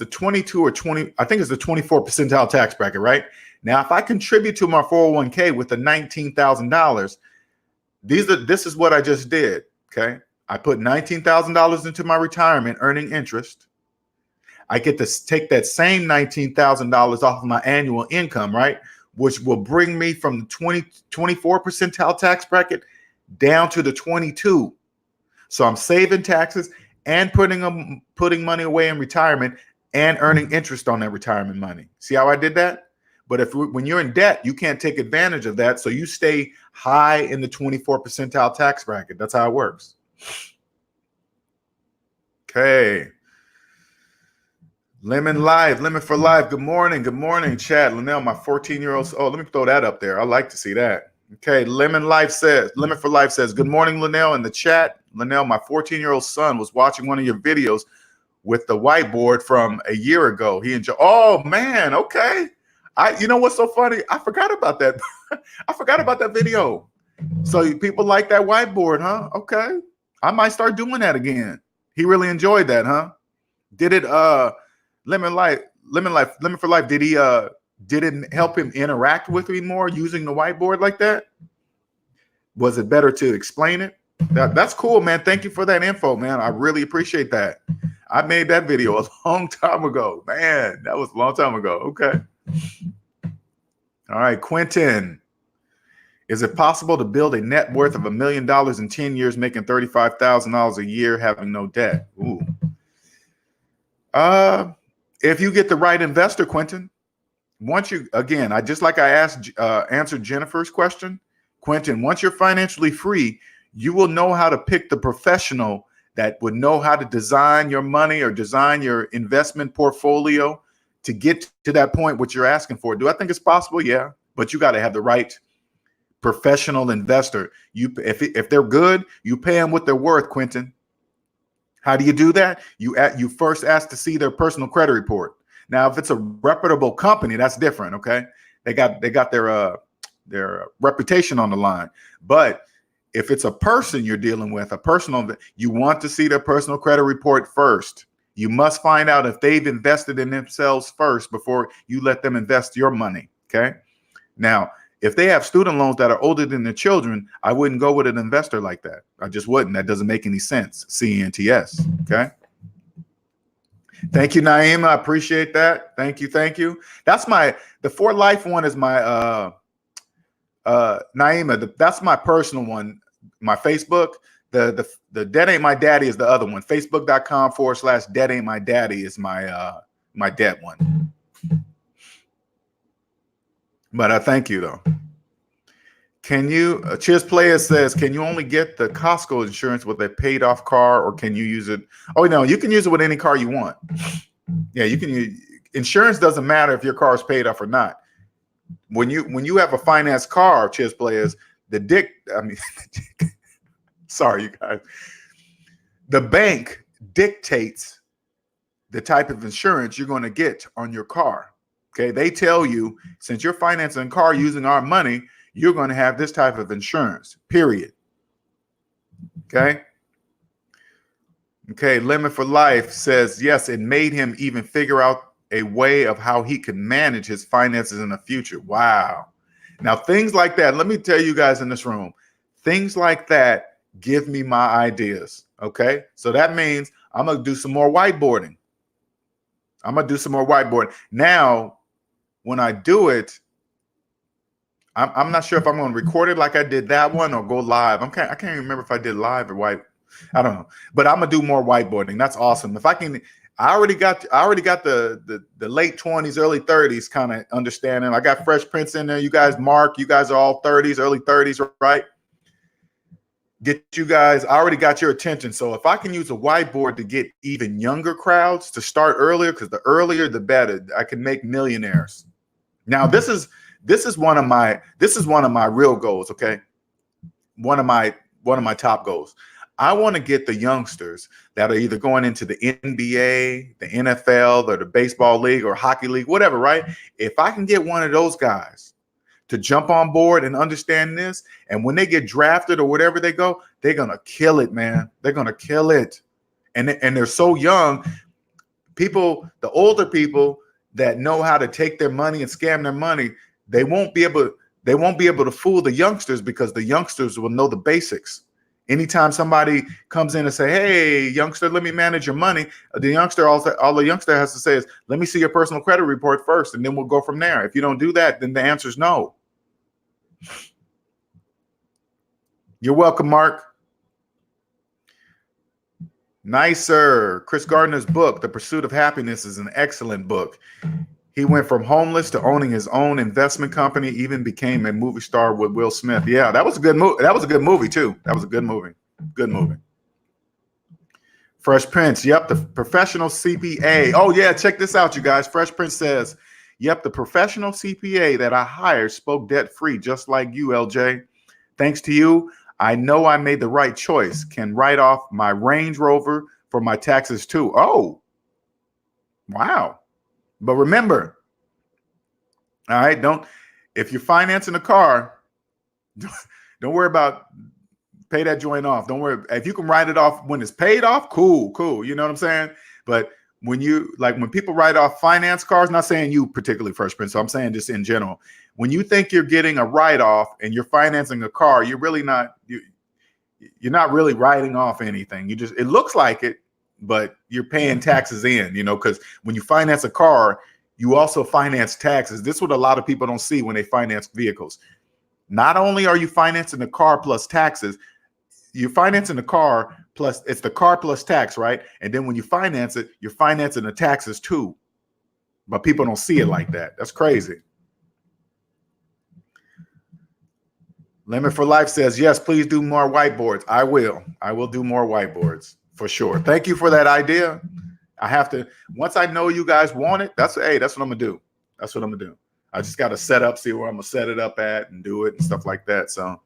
22 or 20, I think it's the 24 percentile tax bracket, right? Now, if I contribute to my 401k with the $19,000, this is what I just did. Okay. I put $19,000 into my retirement earning interest. I get to take that same $19,000 off of my annual income, right? Which will bring me from the 24 percentile tax bracket down to the 22. So I'm saving taxes and putting money away in retirement and earning interest on that retirement money. See how I did that? But when you're in debt, you can't take advantage of that. So you stay high in the 24 percentile tax bracket. That's how it works. Okay. Lemon for life. Good morning, Chad. Linnell, my 14-year-old. Oh, let me throw that up there. I like to see that. Okay, Lemon for life says, good morning, Linnell, in the chat. Linnell, my 14-year-old son was watching one of your videos with the whiteboard from a year ago. He enjoyed. Oh man, okay. You know what's so funny? I forgot about that. I forgot about that video. So people like that whiteboard, huh? Okay. I might start doing that again. He really enjoyed that, huh? Did it Lemon for life, did it help him interact with me more using the whiteboard like that? Was it better to explain it? That's cool, man. Thank you for that info, man. I really appreciate that. I made that video a long time ago. Man, that was a long time ago. Okay. All right, Quentin. Is it possible to build a net worth of $1 million in 10 years, making $35,000 a year, having no debt? Ooh. If you get the right investor, Quentin, I answered Jennifer's question, Quentin, once you're financially free, you will know how to pick the professional that would know how to design your money or design your investment portfolio to get to that point, what you're asking for. Do I think it's possible? Yeah, but you got to have the right professional investor. If they're good, you pay them what they're worth, Quentin. How do you do that? You first ask to see their personal credit report. Now, if it's a reputable company, that's different. Okay, they got their reputation on the line. But if it's a person you're dealing with, you want to see their personal credit report first. You must find out if they've invested in themselves first before you let them invest your money. Okay. Now, if they have student loans that are older than their children, I wouldn't go with an investor like that. I just wouldn't. That doesn't make any sense. CENTS. Okay. Thank you, Naima. I appreciate that. Thank you. That's the For Life one is my Naima. That's my personal one. My Facebook. The Debt Ain't My Daddy is the other one. Facebook.com/Debt Ain't My Daddy is my debt one. But I thank you though. Can you, Cheers Player says, can you only get the Costco insurance with a paid off car, or can you use it? Oh no, you can use it with any car you want. Yeah, you can use insurance. Doesn't matter if your car is paid off or not. when you have a finance car, chess players, sorry, you guys, the bank dictates the type of insurance you're going to get on your car. Okay, they tell you, since you're financing a car using our money, you're going to have this type of insurance, period. Okay. Okay, Limit for Life says, yes, it made him even figure out a way of how he could manage his finances in the future. Wow. Now, things like that, let me tell you guys in this room, things like that give me my ideas. Okay, so that means I'm going to do some more whiteboarding. Now, when I do it, I'm not sure if I'm going to record it like I did that one or go live. I can't even remember if I did live or white. I don't know, but I'm gonna do more whiteboarding. That's awesome. If I can, I already got the late 20s, early 30s kind of understanding. I got Fresh Prince in there. You guys, Mark, you guys are all 30s, early 30s, right? Get you guys. I already got your attention. So if I can use a whiteboard to get even younger crowds to start earlier, because the earlier the better, I can make millionaires. Now this is one of my real goals. Okay, one of my top goals. I want to get the youngsters that are either going into the NBA, the NFL, or the baseball league or hockey league, whatever, right? If I can get one of those guys to jump on board and understand this, and when they get drafted or whatever they go, they're going to kill it, man. They're going to kill it. And they're so young. People, the older people that know how to take their money and scam their money, they won't be able to fool the youngsters, because the youngsters will know the basics. Anytime somebody comes in and say, hey, youngster, let me manage your money, the youngster, all the youngster has to say is, let me see your personal credit report first, and then we'll go from there. If you don't do that, then the answer is no. You're welcome, Mark. Nicer. Chris Gardner's book, The Pursuit of Happiness, is an excellent book. He went from homeless to owning his own investment company, even became a movie star with Will Smith. Yeah, that was a good movie. That was a good movie, too. That was a good movie. Good movie. Fresh Prince. Yep, the professional CPA. Oh, yeah, check this out, you guys. Fresh Prince says, yep, the professional CPA that I hired spoke debt-free, just like you, LJ. Thanks to you, I know I made the right choice. Can write off my Range Rover for my taxes, too. Oh, wow. But remember, all right, if you're financing a car, don't worry about pay that joint off. Don't worry. If you can write it off when it's paid off, cool. You know what I'm saying? But when people write off finance cars, not saying you particularly, Fresh Prince, so I'm saying just in general, when you think you're getting a write-off and you're financing a car, you're not really writing off anything. It looks like it, but you're paying taxes in, because when you finance a car, you also finance taxes. This is what a lot of people don't see when they finance vehicles. Not only are you financing the car plus taxes, you're financing the car plus, it's the car plus tax, right? And then when you finance it, you're financing the taxes too. But people don't see it like that. That's crazy. Limit for Life says, yes, please do more whiteboards. I will do more whiteboards. For sure. Thank you for that idea. I have to, once I know you guys want it, that's what I'm going to do. That's what I'm going to do. I just got to see where I'm going to set it up at and do it and stuff like that. So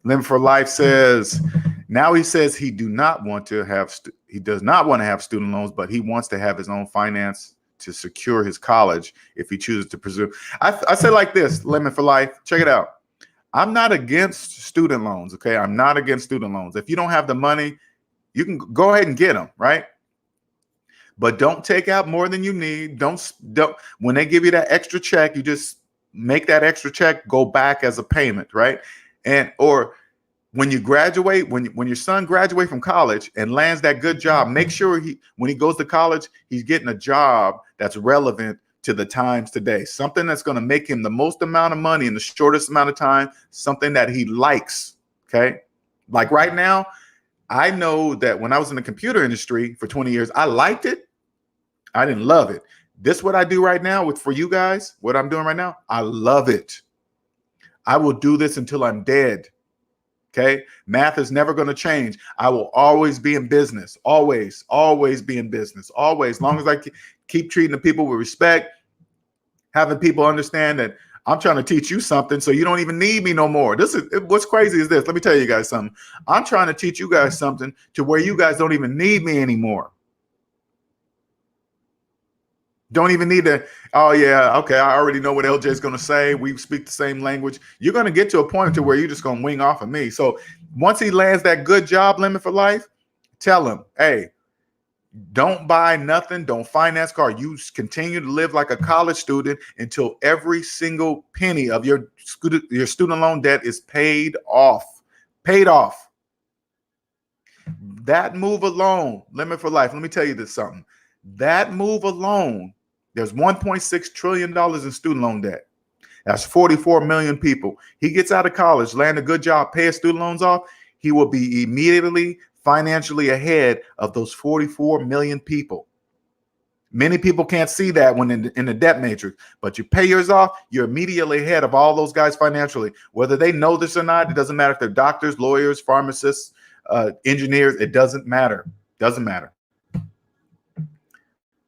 Limit for Life says, now he says he does not want to have student loans, but he wants to have his own finance to secure his college if he chooses to pursue. I say like this, Limit for Life, check it out. I'm not against student loans, okay? I'm not against student loans. If you don't have the money, you can go ahead and get them, right? But don't take out more than you need. Don't when they give you that extra check, you just make that extra check go back as a payment, right? Or when you graduate, when your son graduates from college and lands that good job, make sure when he goes to college, he's getting a job that's relevant to the times today, something that's going to make him the most amount of money in the shortest amount of time, something that he likes. Okay. Like right now, I know that when I was in the computer industry for 20 years, I liked it. I didn't love it. This, what I do right now for you guys, what I'm doing right now, I love it. I will do this until I'm dead. Okay. Math is never going to change. I will always be in business. Always be in business. Always. As long as I keep treating the people with respect Having people understand that I'm trying to teach you something so you don't even need me no more. This is what's crazy is this. Let me tell you guys something. I'm trying to teach you guys something to where you guys don't even need me anymore. Don't even need to, oh yeah, okay, I already know what LJ is going to say. We speak the same language. You're going to get to a point to where you're just going to wing off of me. So once he lands that good job limit for life, tell him, hey, don't buy nothing. Don't finance car. You continue to live like a college student until every single penny of your student loan debt is paid off. Paid off. That move alone, limit for life. Let me tell you this something. That move alone, there's $1.6 trillion in student loan debt. That's 44 million people. He gets out of college, land a good job, pay his student loans off. He will be immediately financially ahead of those 44 million people. Many people can't see that when in the debt matrix, but you pay yours off, you're immediately ahead of all those guys financially. Whether they know this or not, it doesn't matter if they're doctors, lawyers, pharmacists, engineers, it doesn't matter. Doesn't matter.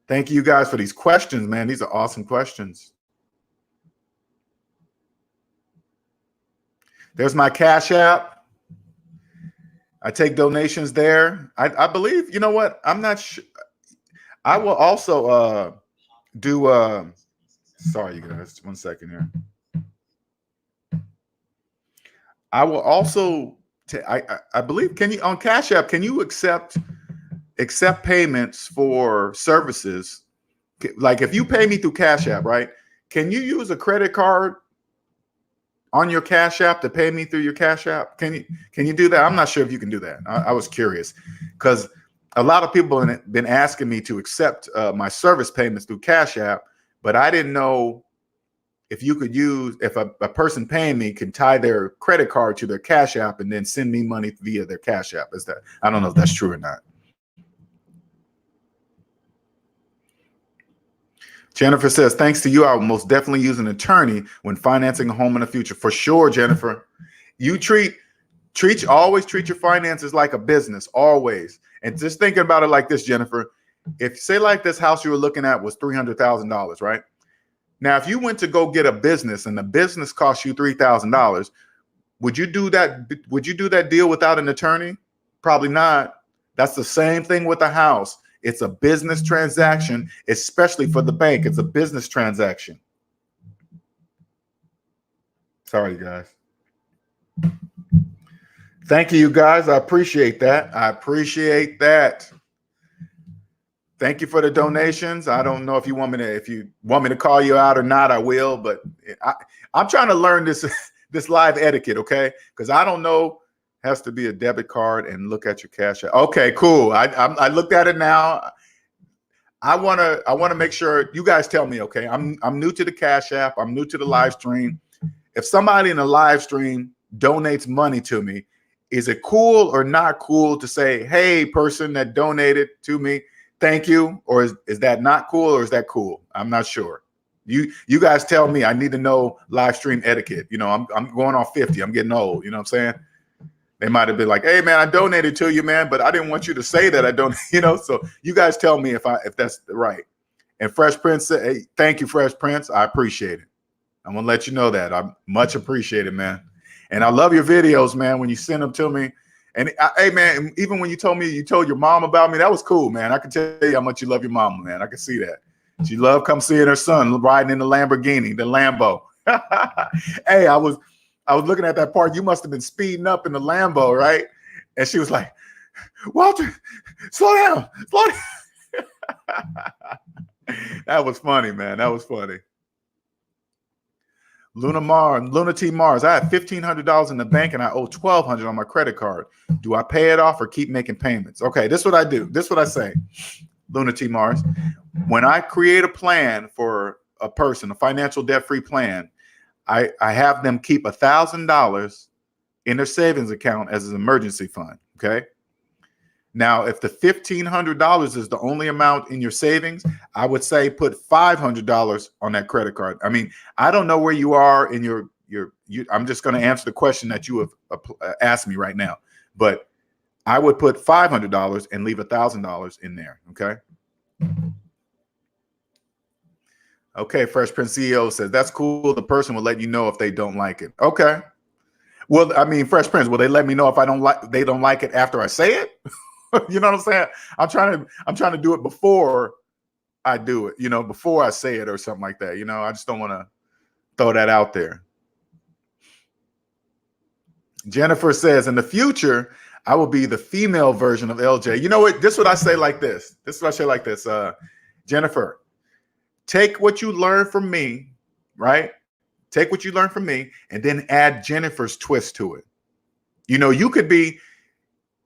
Thank you guys for these questions, man. These are awesome questions. There's my Cash App. I take donations there. I believe, you know what? I'm not sure. I will also do, sorry, you guys, 1 second here. I will also, I believe, can you, on Cash App, can you accept payments for services? Like if you pay me through Cash App, right? Can you use a credit card on your Cash App to pay me through your Cash App? Can you do that? I'm not sure if you can do that. I was curious because a lot of people have been asking me to accept my service payments through Cash App, but I didn't know if you could use, if a person paying me can tie their credit card to their Cash App and then send me money via their Cash App. Is that, I don't know if that's true or not. Jennifer says, thanks to you, I will most definitely use an attorney when financing a home in the future. For sure, Jennifer. You always treat your finances like a business, always. And just thinking about it like this, Jennifer, if say like this house you were looking at was $300,000, right? Now, if you went to go get a business and the business cost you $3,000, would you do that? Would you do that deal without an attorney? Probably not. That's the same thing with a house. It's a business transaction, especially for the bank. It's a business transaction. Sorry, guys. Thank you, guys. I appreciate that. I appreciate that. Thank you for the donations. I don't know if you want me to call you out or not, I will, but I'm trying to learn this live etiquette, okay? Because I don't know. Has to be a debit card and look at your Cash App. Okay, cool. I looked at it now. I want to make sure you guys tell me, okay? I'm new to the Cash App. I'm new to the live stream. If somebody in the live stream donates money to me, is it cool or not cool to say, hey, person that donated to me, thank you? Or is that not cool or is that cool? I'm not sure. You guys tell me. I need to know live stream etiquette. You know, I'm going on 50. I'm getting old. You know what I'm saying? They might have been like, hey, man, I donated to you, man, but I didn't want you to say that I don't, you know, so you guys tell me if that's right. And Fresh Prince said, hey, thank you, Fresh Prince. I appreciate it. I'm going to let you know that. I much appreciate it, man. And I love your videos, man, when you send them to me. And hey, man, even when you told your mom about me, that was cool, man. I can tell you how much you love your mama, man. I can see that. She loved come seeing her son riding in the Lamborghini, the Lambo. Hey, I was looking at that part. You must have been speeding up in the Lambo, right? And she was like, Walter, slow down. Slow down. That was funny, man. That was funny. Luna T. Mars, I have $1,500 in the bank and I owe $1,200 on my credit card. Do I pay it off or keep making payments? Okay, this is what I do. This is what I say, Luna T. Mars. When I create a plan for a person, a financial debt-free plan, I have them keep $1,000 in their savings account as an emergency fund, okay? Now, if the $1,500 is the only amount in your savings, I would say put $500 on that credit card. I mean, I don't know where you are in your I'm just going to answer the question that you have asked me right now, but I would put $500 and leave $1,000 in there, okay? Okay, Fresh Prince CEO says that's cool. The person will let you know if they don't like it. Okay. Well, I mean, Fresh Prince, will they let me know if they don't like it after I say it? You know what I'm saying? I'm trying to do it before I do it, before I say it or something like that. I just don't want to throw that out there. Jennifer says, in the future, I will be the female version of LJ. You know what? This is what I say like this. Jennifer, take what you learned from me, right? Take what you learned from me and then add Jennifer's twist to it. You could be,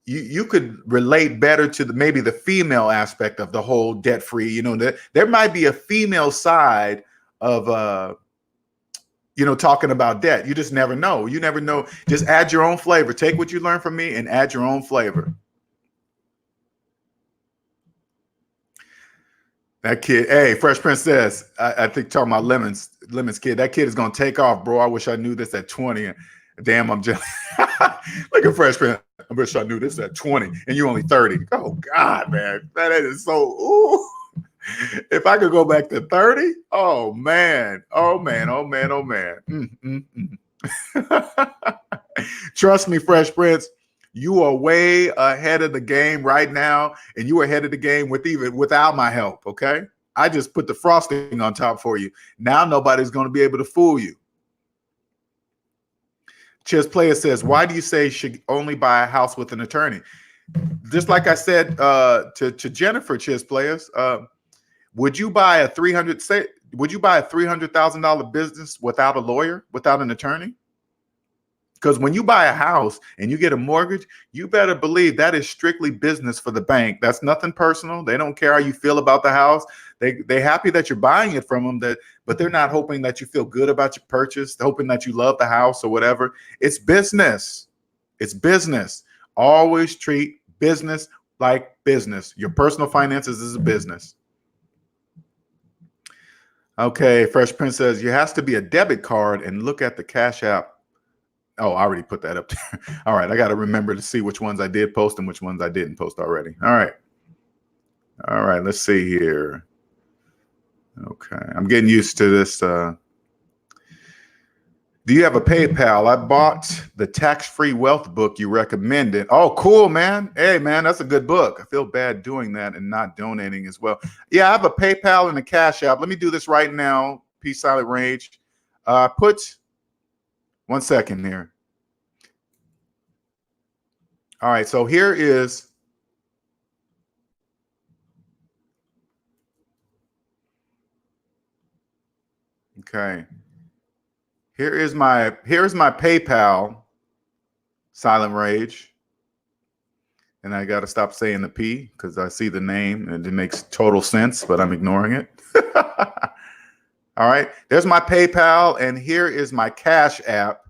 you could relate better to maybe the female aspect of the whole debt-free. There might be a female side of, talking about debt. You just never know. You never know. Just add your own flavor. Take what you learned from me and add your own flavor. That kid, hey, Fresh Prince says, I think talking about Lemons kid, that kid is going to take off, bro. I wish I knew this at 20. Damn, I'm jealous. Look at Fresh Prince. I wish I knew this at 20 and you only 30. Oh, God, man. That is so, ooh. If I could go back to 30, oh, man. Oh, man. Oh, man. Oh, man. Trust me, Fresh Prince. You are way ahead of the game right now, and you are ahead of the game without my help, okay? I just put the frosting on top for you. Now nobody's going to be able to fool you. Chiz Player says, why do you say you should only buy a house with an attorney? Just like I said to Jennifer, Chiz Players, would you buy a $300,000 business without a lawyer, without an attorney? Because when you buy a house and you get a mortgage, you better believe that is strictly business for the bank. That's nothing personal. They don't care how you feel about the house. They're happy that you're buying it from them, but they're not hoping that you feel good about your purchase. They're hoping that you love the house or whatever. It's business. It's business. Always treat business like business. Your personal finances is a business. Okay, Fresh Prince says, you has to be a debit card and look at the Cash App. Oh, I already put that up there. All right, I got to remember to see which ones I did post and which ones I didn't post already. All right. All right, let's see here. Okay, I'm getting used to this. Do you have a PayPal? I bought the tax-free wealth book you recommended. Oh, cool, man. Hey, man, that's a good book. I feel bad doing that and not donating as well. Yeah, I have a PayPal and a Cash App. Let me do this right now. Peace, Silent Rage. Put 1 second here. All right, so here is okay. Here's my PayPal, Silent Rage. And I got to stop saying the P because I see the name and it makes total sense, but I'm ignoring it. All right, there's my PayPal, and here is my Cash App.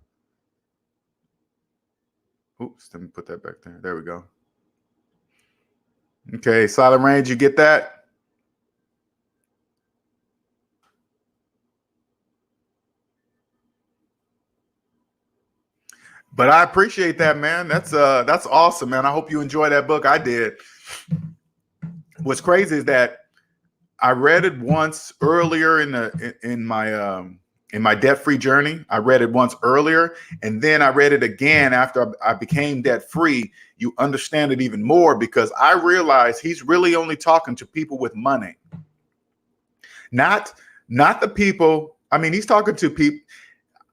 Oops, let me put that back there. There we go. Okay, Silent Range, you get that? But I appreciate that, man. That's awesome, man. I hope you enjoy that book. I did. What's crazy is that I read it once earlier in my debt-free journey. I read it once earlier, and then I read it again after I became debt-free. You understand it even more because I realized he's really only talking to people with money, not the people. I mean, he's talking to people.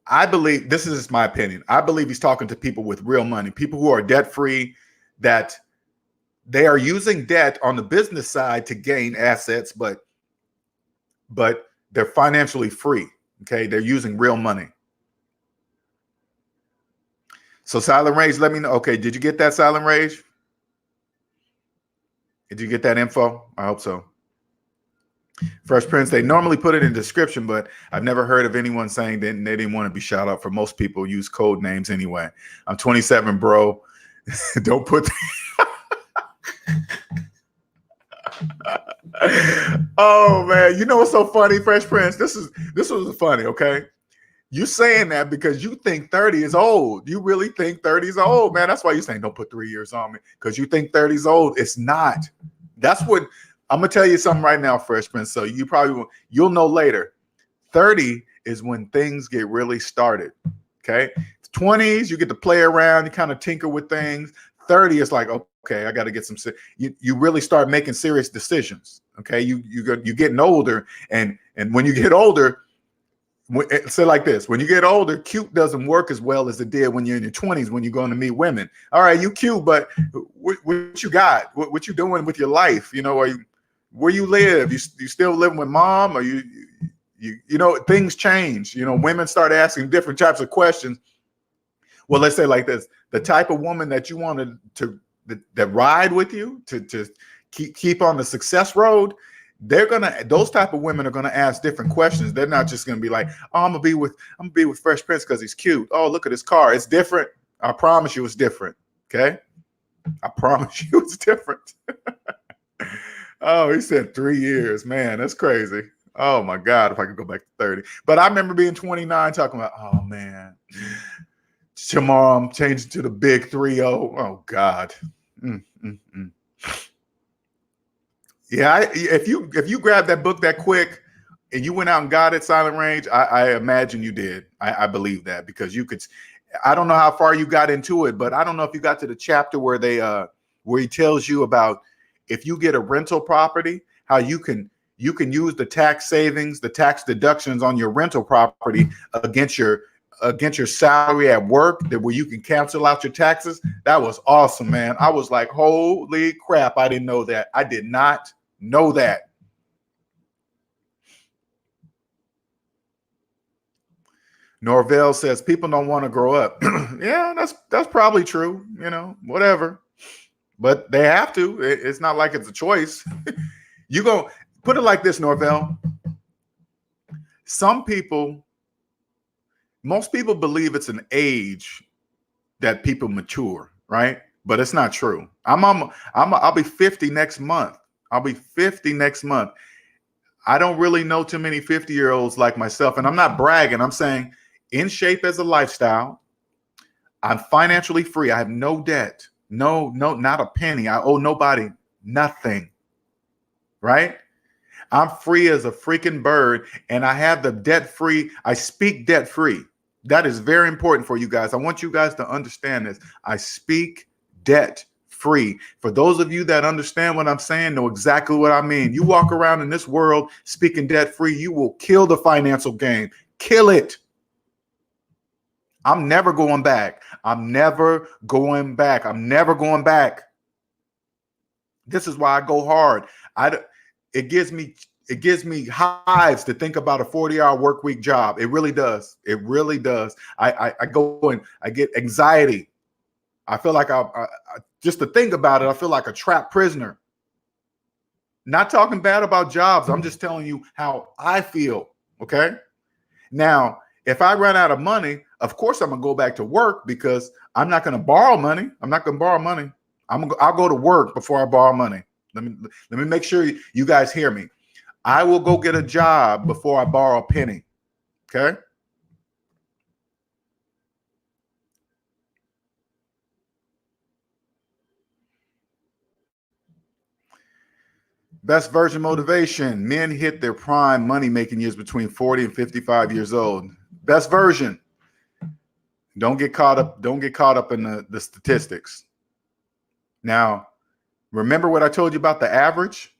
I believe, this is my opinion, I believe he's talking to people with real money, people who are debt-free, that they are using debt on the business side to gain assets, but they're financially free. Okay, they're using real money. So Silent Rage, let me know. Okay, did you get that, Silent Rage? Did you get that info? I hope so. Fresh Prince, they normally put it in description, but I've never heard of anyone saying that they didn't want to be shout out. For most people use code names anyway. I'm 27, bro. Don't put Oh man, you know what's so funny, Fresh Prince? This was funny, okay? You saying that because you think 30 is old. You really think 30 is old, man. That's why you're saying don't put 3 years on me, because you think 30 is old. It's not. That's what I'm gonna tell you something right now, Fresh Prince. So you probably you'll know later. 30 is when things get really started. Okay. 20s, you get to play around, you kind of tinker with things. 30 is like, okay, I got to get some. You really start making serious decisions. Okay. You're getting older, and when you get older, say like this: when you get older, cute doesn't work as well as it did when you're in your 20s, when you're going to meet women. All right, you cute, but what you got? What you doing with your life? You know, where you live? You still living with mom, or you know, things change. You know, women start asking different types of questions. Well, let's say like this: the type of woman that you wanted that ride with you to keep on the success road, those type of women are gonna ask different questions. They're not just gonna be like, oh, I'm gonna be with Fresh Prince because he's cute. Oh, look at his car. It's different. I promise you it's different. Okay. I promise you it's different. Oh, he said 3 years. Man, that's crazy. Oh my God, if I could go back to 30. But I remember being 29 talking about, oh man, tomorrow I'm changing to the big 3-0. Oh God. Yeah, if you grabbed that book that quick and you went out and got it, Silent Range, I imagine you did. I believe that, because you could. I don't know how far you got into it, but I don't know if you got to the chapter where where he tells you about if you get a rental property, how you can use the tax savings, the tax deductions on your rental property against your salary at work, that where you can cancel out your taxes. That was awesome, man. I was like, holy crap, I didn't know that. I did not know that. Norvell says people don't want to grow up. Yeah, that's probably true. You know, whatever. But they have to. It's not like it's a choice. You go put it like this, Norvell. Most people believe it's an age that people mature, right? But it's not true. I'll be 50 next month. I'll be 50 next month. I don't really know too many 50-year-olds like myself, and I'm not bragging. I'm saying in shape as a lifestyle. I'm financially free. I have no debt. No, not a penny. I owe nobody nothing, right? I'm free as a freaking bird, and I have the debt-free. I speak debt-free. That is very important for you guys. I want you guys to understand this. I speak debt-free. For those of you that understand what I'm saying, know exactly what I mean. You walk around in this world speaking debt-free, you will kill the financial game. Kill it. I'm never going back. I'm never going back. I'm never going back. This is why I go hard. It gives me hives to think about a 40-hour work week job. It really does. It really does. I go and I get anxiety. I feel like I just to think about it, I feel like a trapped prisoner. Not talking bad about jobs. I'm just telling you how I feel. Okay. Now, if I run out of money, of course I'm gonna go back to work, because I'm not gonna borrow money. I'm not gonna borrow money. I'll go to work before I borrow money. Let me make sure you guys hear me. I will go get a job before I borrow a penny. Okay. Best version motivation. Men hit their prime money-making years between 40 and 55 years old. Best version. Don't get caught up in the statistics. Now, remember what I told you about the average?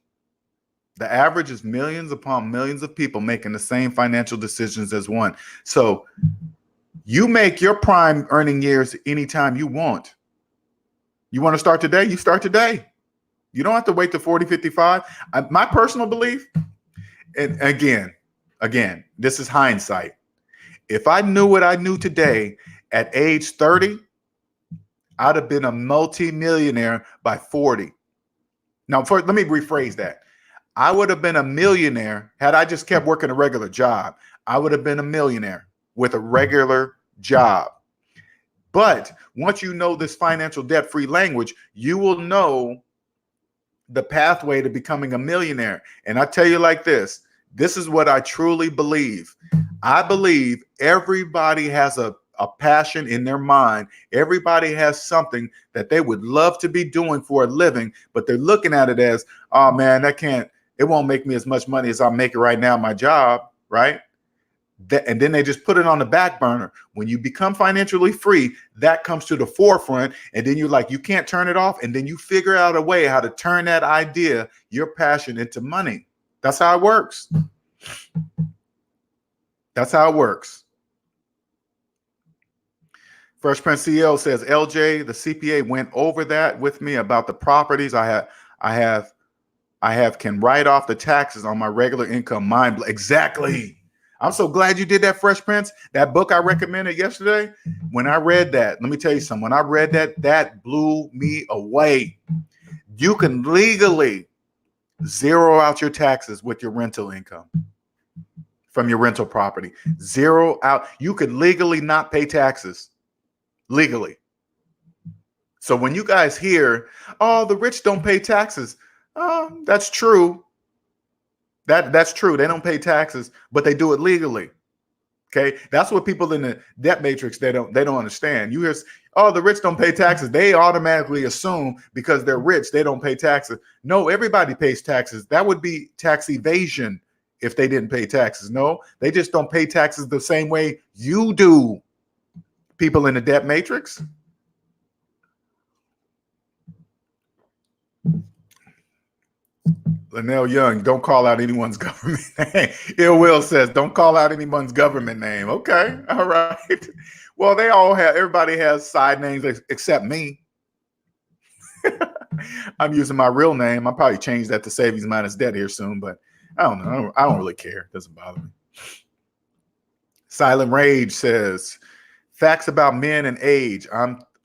The average is millions upon millions of people making the same financial decisions as one. So you make your prime earning years anytime you want. You want to start today? You start today. You don't have to wait to 40, 55. My personal belief, and again, this is hindsight. If I knew what I knew today at age 30, I'd have been a multi-millionaire by 40. Now, let me rephrase that. I would have been a millionaire had I just kept working a regular job. I would have been a millionaire with a regular job. But once you know this financial debt-free language, you will know the pathway to becoming a millionaire. And I tell you like this is what I truly believe. I believe everybody has a passion in their mind. Everybody has something that they would love to be doing for a living, but they're looking at it as, oh man, it won't make me as much money as I'm making right now in my job, right? And then they just put it on the back burner. When you become financially free, that comes to the forefront. And then you're like, you can't turn it off. And then you figure out a way how to turn that idea, your passion, into money. That's how it works. That's how it works. Fresh Prince CEO says, LJ, the CPA went over that with me about the properties I have can write off the taxes on my regular income. Exactly. I'm so glad you did that, Fresh Prince. That book I recommended yesterday, when I read that, let me tell you something. When I read that, that blew me away. You can legally zero out your taxes with your rental income from your rental property. Zero out. You could legally not pay taxes. Legally. So when you guys hear, oh, the rich don't pay taxes. That's true. That's true. They don't pay taxes, but they do it legally. Okay. That's what people in the debt matrix, they don't understand. You hear, oh, the rich don't pay taxes. They automatically assume because they're rich, they don't pay taxes. No, everybody pays taxes. That would be tax evasion if they didn't pay taxes. No, they just don't pay taxes the same way you do. People in the debt matrix. Linnell Young, don't call out anyone's government name. Ill Will says, don't call out anyone's government name. Okay, all right. Well, they all have, everybody has side names except me. I'm using my real name. I'll probably change that to Savings Minus Debt here soon, but I don't know. I don't really care. It doesn't bother me. Silent Rage says, facts about men and age.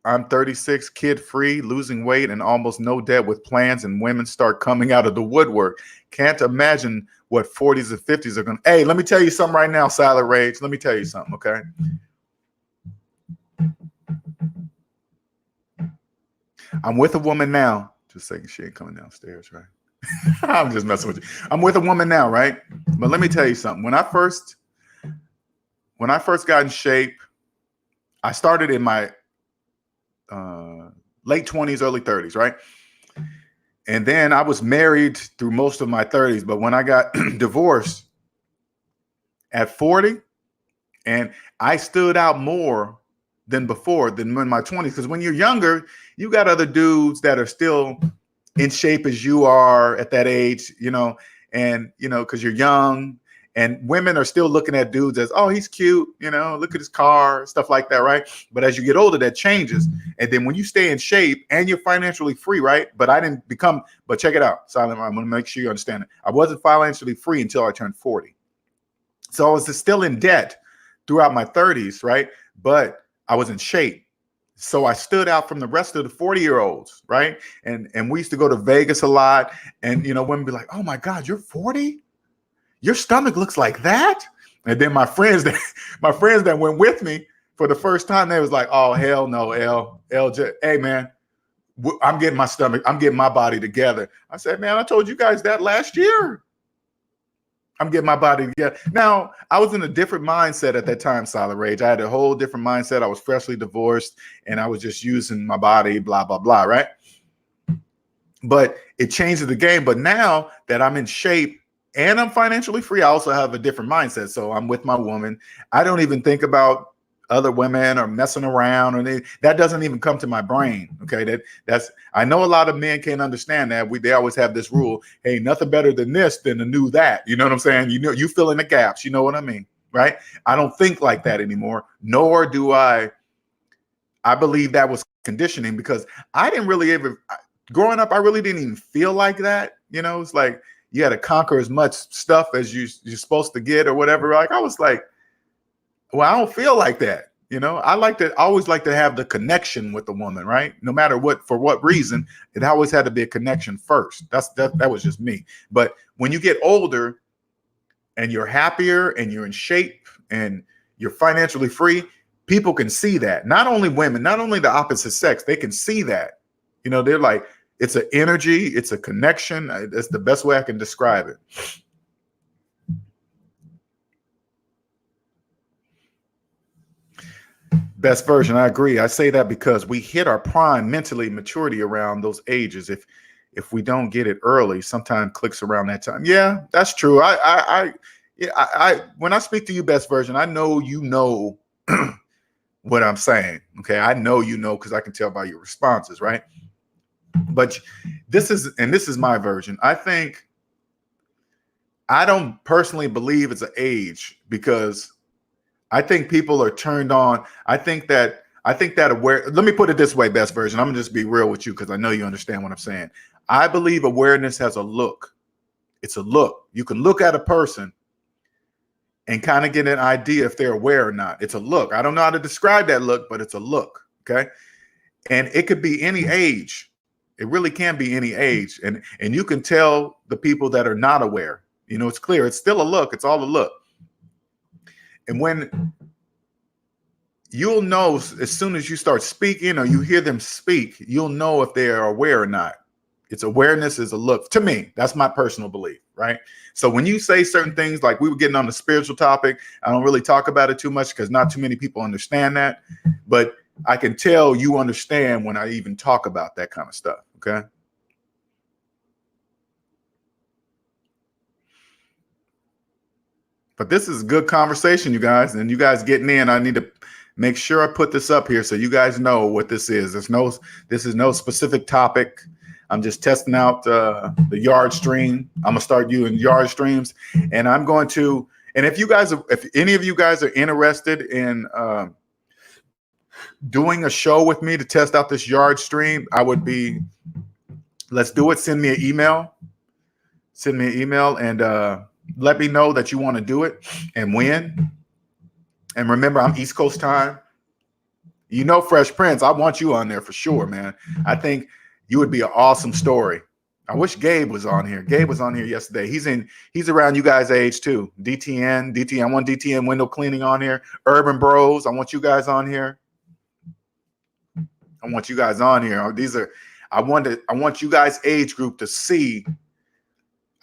I'm 36, kid-free, losing weight, and almost no debt with plans, and women start coming out of the woodwork. Can't imagine what 40s and 50s are going to. Hey, let me tell you something right now, Silent Rage. Let me tell you something, okay? I'm with a woman now. Just saying she ain't coming downstairs, right? I'm just messing with you. I'm with a woman now, right? But let me tell you something. When I first got in shape, I started in my late 20s, early 30s, right? And then I was married through most of my 30s. But when I got divorced at 40, and I stood out more than before than in my 20s. Because when you're younger, you got other dudes that are still in shape as you are at that age, you know, and, you know, because you're young. And women are still looking at dudes as, oh, he's cute, you know, look at his car, stuff like that, right? But as you get older, that changes. And then when you stay in shape and you're financially free, right? But check it out, Silent, I'm going to make sure you understand it. I wasn't financially free until I turned 40. So I was still in debt throughout my 30s, right? But I was in shape. So I stood out from the rest of the 40-year-olds, right? And we used to go to Vegas a lot. And, you know, women be like, oh, my God, you're 40? Your stomach looks like that? And then my friends that went with me for the first time, they was like, oh, hell no, LJ. Hey, man, I'm getting my body together. I said, man, I told you guys that last year. I'm getting my body together. Now, I was in a different mindset at that time, Silent Rage. I had a whole different mindset. I was freshly divorced, and I was just using my body, blah, blah, blah, right? But it changed the game. But now that I'm in shape, and I'm financially free, I also have a different mindset. So I'm with my woman. I don't even think about other women or messing around, or that doesn't even come to my brain. Okay, I know a lot of men can't understand that. They always have this rule: hey, nothing better than this than to do that. You know what I'm saying? You know, you fill in the gaps. You know what I mean, right? I don't think like that anymore. Nor do I. I believe that was conditioning because I didn't really growing up. I really didn't even feel like that. You know, it's like you had to conquer as much stuff as you're supposed to get or whatever. Like I was like, well, I don't feel like that. You know, I always like to have the connection with the woman, right? No matter for what reason, it always had to be a connection first. That was just me. But when you get older and you're happier and you're in shape and you're financially free, people can see that. Not only women, not only the opposite sex, they can see that. You know, they're like, it's an energy, it's a connection. That's the best way I can describe it. Best version, I agree. I say that because we hit our prime mentally maturity around those ages. If we don't get it early, sometimes clicks around that time. Yeah, that's true. Yeah, I when I speak to you, best version, I know you know what I'm saying. Okay, I know you know because I can tell by your responses, right? But this is my version. I don't personally believe it's an age because I think people are turned on. I think that aware. Let me put it this way, best version. I'm gonna just be real with you because I know you understand what I'm saying. I believe awareness has a look. It's a look. You can look at a person and kind of get an idea if they're aware or not. It's a look. I don't know how to describe that look, but it's a look. Okay. And it could be any age. It really can be any age. And you can tell the people that are not aware. You know, it's clear. It's still a look. It's all a look. And when you'll know as soon as you start speaking or you hear them speak, you'll know if they are aware or not. It's awareness is a look. To me, that's my personal belief, right? So when you say certain things, like we were getting on the spiritual topic, I don't really talk about it too much because not too many people understand that. But I can tell you understand when I even talk about that kind of stuff, okay? But this is a good conversation, you guys, and you guys getting in. I need to make sure I put this up here so you guys know what this is. This is no specific topic. I'm just testing out the yard stream. I'm gonna start doing yard streams, and I'm going to. And if any of you guys are interested in doing a show with me to test out this yard stream, I would be. Let's do it. Send me an email. Send me an email and let me know that you want to do it and when. And remember, I'm East Coast time. You know, Fresh Prince, I want you on there for sure, man. I think you would be an awesome story. I wish Gabe was on here. Gabe was on here yesterday. He's around you guys' age too. DTN. I want DTN window cleaning on here. Urban Bros. I want you guys on here. I want you guys on here. I want you guys' age group to see.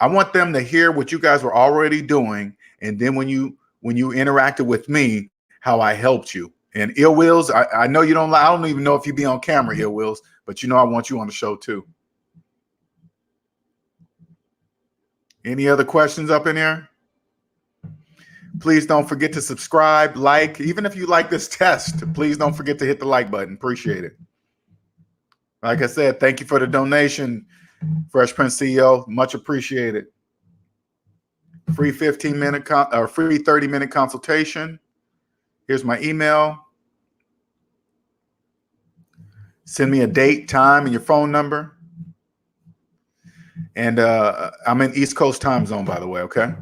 I want them to hear what you guys were already doing, and then when you interacted with me, how I helped you. And Ill Wills, I know you don't. I don't even know if you be on camera, Ill Wills, but you know I want you on the show too. Any other questions up in here? Please don't forget to subscribe, like. Even if you like this test, please don't forget to hit the like button. Appreciate it. Like I said, thank you for the donation, Fresh Prince CEO. Much appreciated. Free 15-minute or free 30-minute consultation. Here's my email. Send me a date, time, and your phone number. And I'm in East Coast time zone, by the way, okay?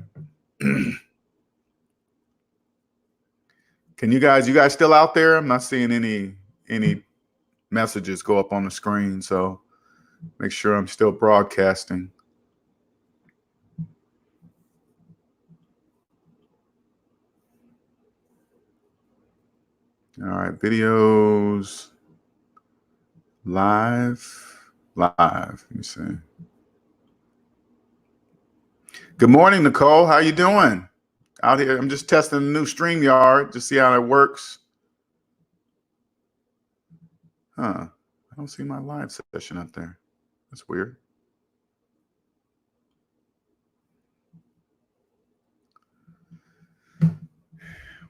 Can you guys still out there? I'm not seeing any messages go up on the screen, so make sure I'm still broadcasting. All right, videos, live. Let me see. Good morning, Nicole. How you doing? Out here, I'm just testing the new Streamyard to see how it works. Huh. I don't see my live session up there. That's weird.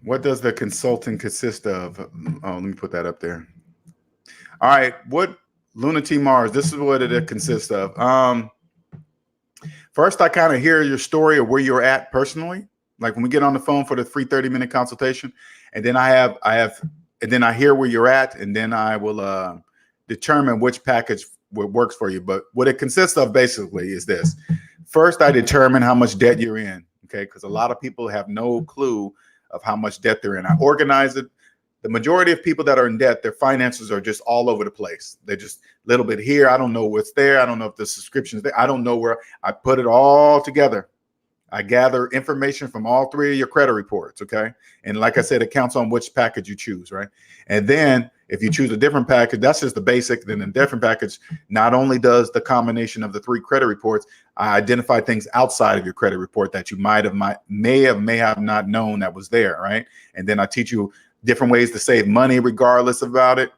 What does the consulting consist of? Oh, let me put that up there. All right. What Lunati Mars? This is what it consists of. First, I kind of hear your story of where you're at personally. Like when we get on the phone for the free 30-minute consultation, and then and then I hear where you're at, and then I will determine which package works for you. But what it consists of basically is this. First, I determine how much debt you're in, okay? Because a lot of people have no clue of how much debt they're in. I organize it. The majority of people that are in debt, their finances are just all over the place. They're just a little bit here. I don't know what's there. I don't know if the subscription's there. I don't know where. I put it all together. I gather information from all three of your credit reports, okay? And like I said, it counts on which package you choose, right? And then if you choose a different package, that's just the basic. Then a different package not only does the combination of the three credit reports, I identify things outside of your credit report that you may have not known that was there, right? And then I teach you different ways to save money regardless about it,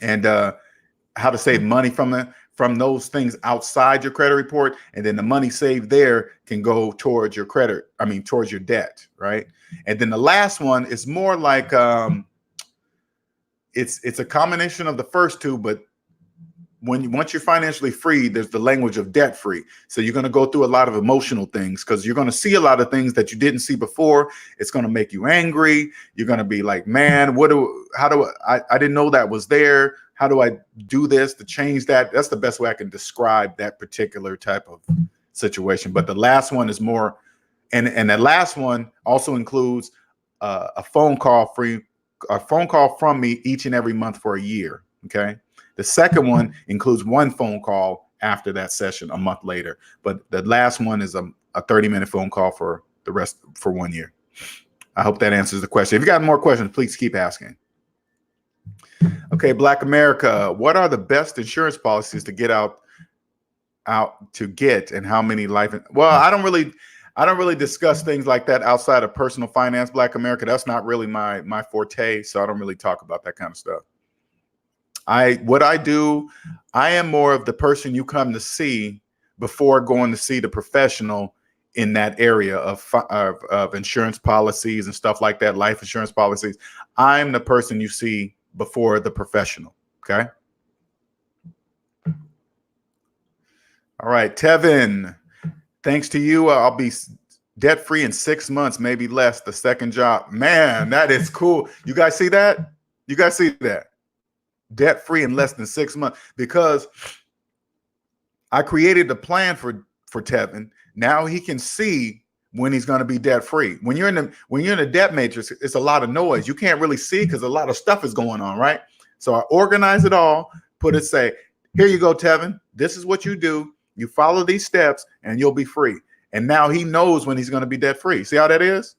and how to save money from from those things outside your credit report, and then the money saved there can go towards your towards your debt, right? And then the last one is more like it's a combination of the first two, but once you're financially free, there's the language of debt free. So you're going to go through a lot of emotional things because you're going to see a lot of things that you didn't see before. It's going to make you angry. You're going to be like, man, I didn't know that was there. How do I do this to change that? That's the best way I can describe that particular type of situation. But the last one is more, and that last one also includes a phone call from me each and every month for a year. Okay. The second one includes one phone call after that session a month later. But the last one is a 30-minute phone call for the rest for 1 year. I hope that answers the question. If you got more questions, please keep asking. Okay, Black America, what are the best insurance policies to get out to get, and how many life? Well, I don't really discuss things like that outside of personal finance, Black America. That's not really my forte, so I don't really talk about that kind of stuff. What I do, I am more of the person you come to see before going to see the professional in that area of insurance policies and stuff like that, life insurance policies. I'm the person you see before the professional. Okay. All right, Tevin, thanks to you, I'll be debt free in 6 months, maybe less. The second job, man, that is cool. You guys see that? You guys see that? Debt free in less than 6 months, because I created a plan for Tevin. Now he can see when he's going to be debt free. When you're in a debt matrix, it's a lot of noise. You can't really see because a lot of stuff is going on, right? So I organize it all, say, here you go, Tevin. This is what you do. You follow these steps and you'll be free. And now he knows when he's going to be debt free. See how that is?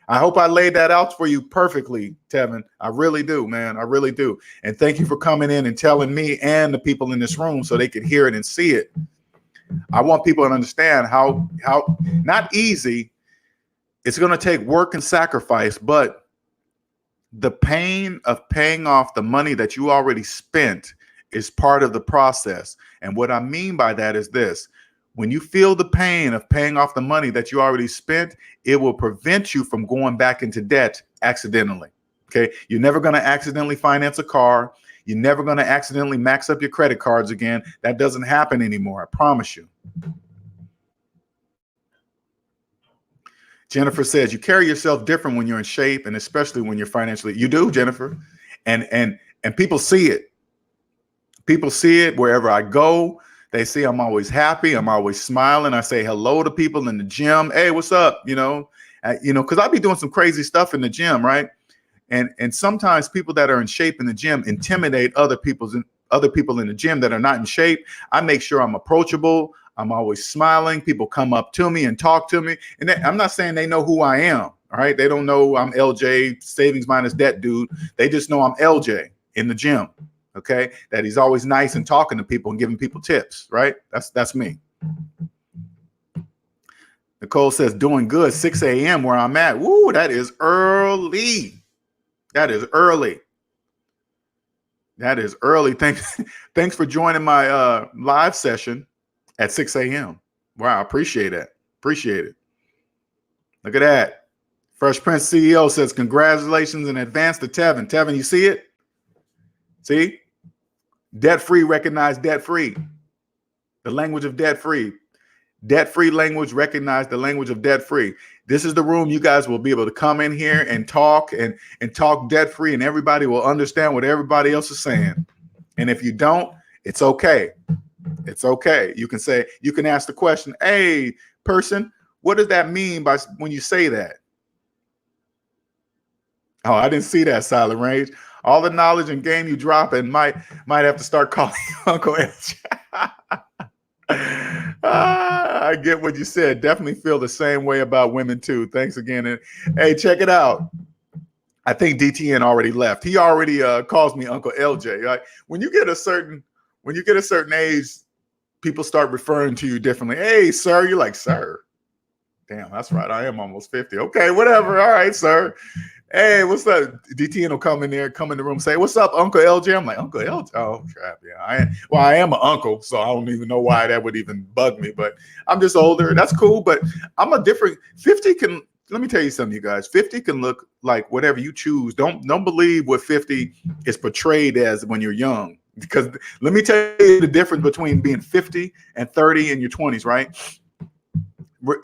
I hope I laid that out for you perfectly, Tevin. I really do, man. I really do. And thank you for coming in and telling me and the people in this room so they could hear it and see it. I want people to understand how not easy. It's going to take work and sacrifice, but the pain of paying off the money that you already spent is part of the process. And what I mean by that is this. When you feel the pain of paying off the money that you already spent, it will prevent you from going back into debt accidentally. Okay. You're never going to accidentally finance a car. You're never going to accidentally max up your credit cards again. That doesn't happen anymore. I promise you. Jennifer says you carry yourself different when you're in shape, and especially when you're financially. You do, Jennifer. And people see it. People see it wherever I go. They see I'm always happy. I'm always smiling. I say hello to people in the gym. Hey, what's up? Because I'll be doing some crazy stuff in the gym, right? And sometimes people that are in shape in the gym intimidate other people in the gym that are not in shape. I make sure I'm approachable. I'm always smiling. People come up to me and talk to me. And I'm not saying they know who I am. All right. They don't know I'm LJ, savings minus debt dude. They just know I'm LJ in the gym. Okay, that he's always nice and talking to people and giving people tips, right? That's me. Nicole says, doing good, 6 a.m. where I'm at. Woo, that is early. That is early. That is early. Thanks for joining my live session at 6 a.m. Wow, appreciate it. Appreciate it. Look at that. Fresh Prince CEO says, congratulations in advance to Tevin. Tevin, you see it? See? Debt-free, recognize debt-free. The language of debt-free. Debt-free language, recognize the language of debt-free. This is the room you guys will be able to come in here and talk and talk debt-free, and everybody will understand what everybody else is saying. And if you don't, it's okay. It's okay. You can ask the question, hey, person, what does that mean when you say that? Oh, I didn't see that, Silent Range. All the knowledge and game you drop and might have to start calling you Uncle Edge. I get what you said. Definitely feel the same way about women too. Thanks again. And hey, check it out. I think DTN already left. He already calls me Uncle LJ. Right? When you get a certain age, people start referring to you differently. Hey, sir. You're like, sir. Damn, that's right. I am almost 50. Okay, whatever. All right, sir. Hey, what's up? DTN will come in there, come in the room, say, "What's up, Uncle LJ?" I'm like, "Uncle LJ? Oh, crap, yeah." I am an uncle, so I don't even know why that would even bug me. But I'm just older. That's cool. But I'm a different 50 can. Let me tell you something, you guys. 50 can look like whatever you choose. Don't believe what 50 is portrayed as when you're young. Because let me tell you the difference between being 50 and 30 in your 20s, right?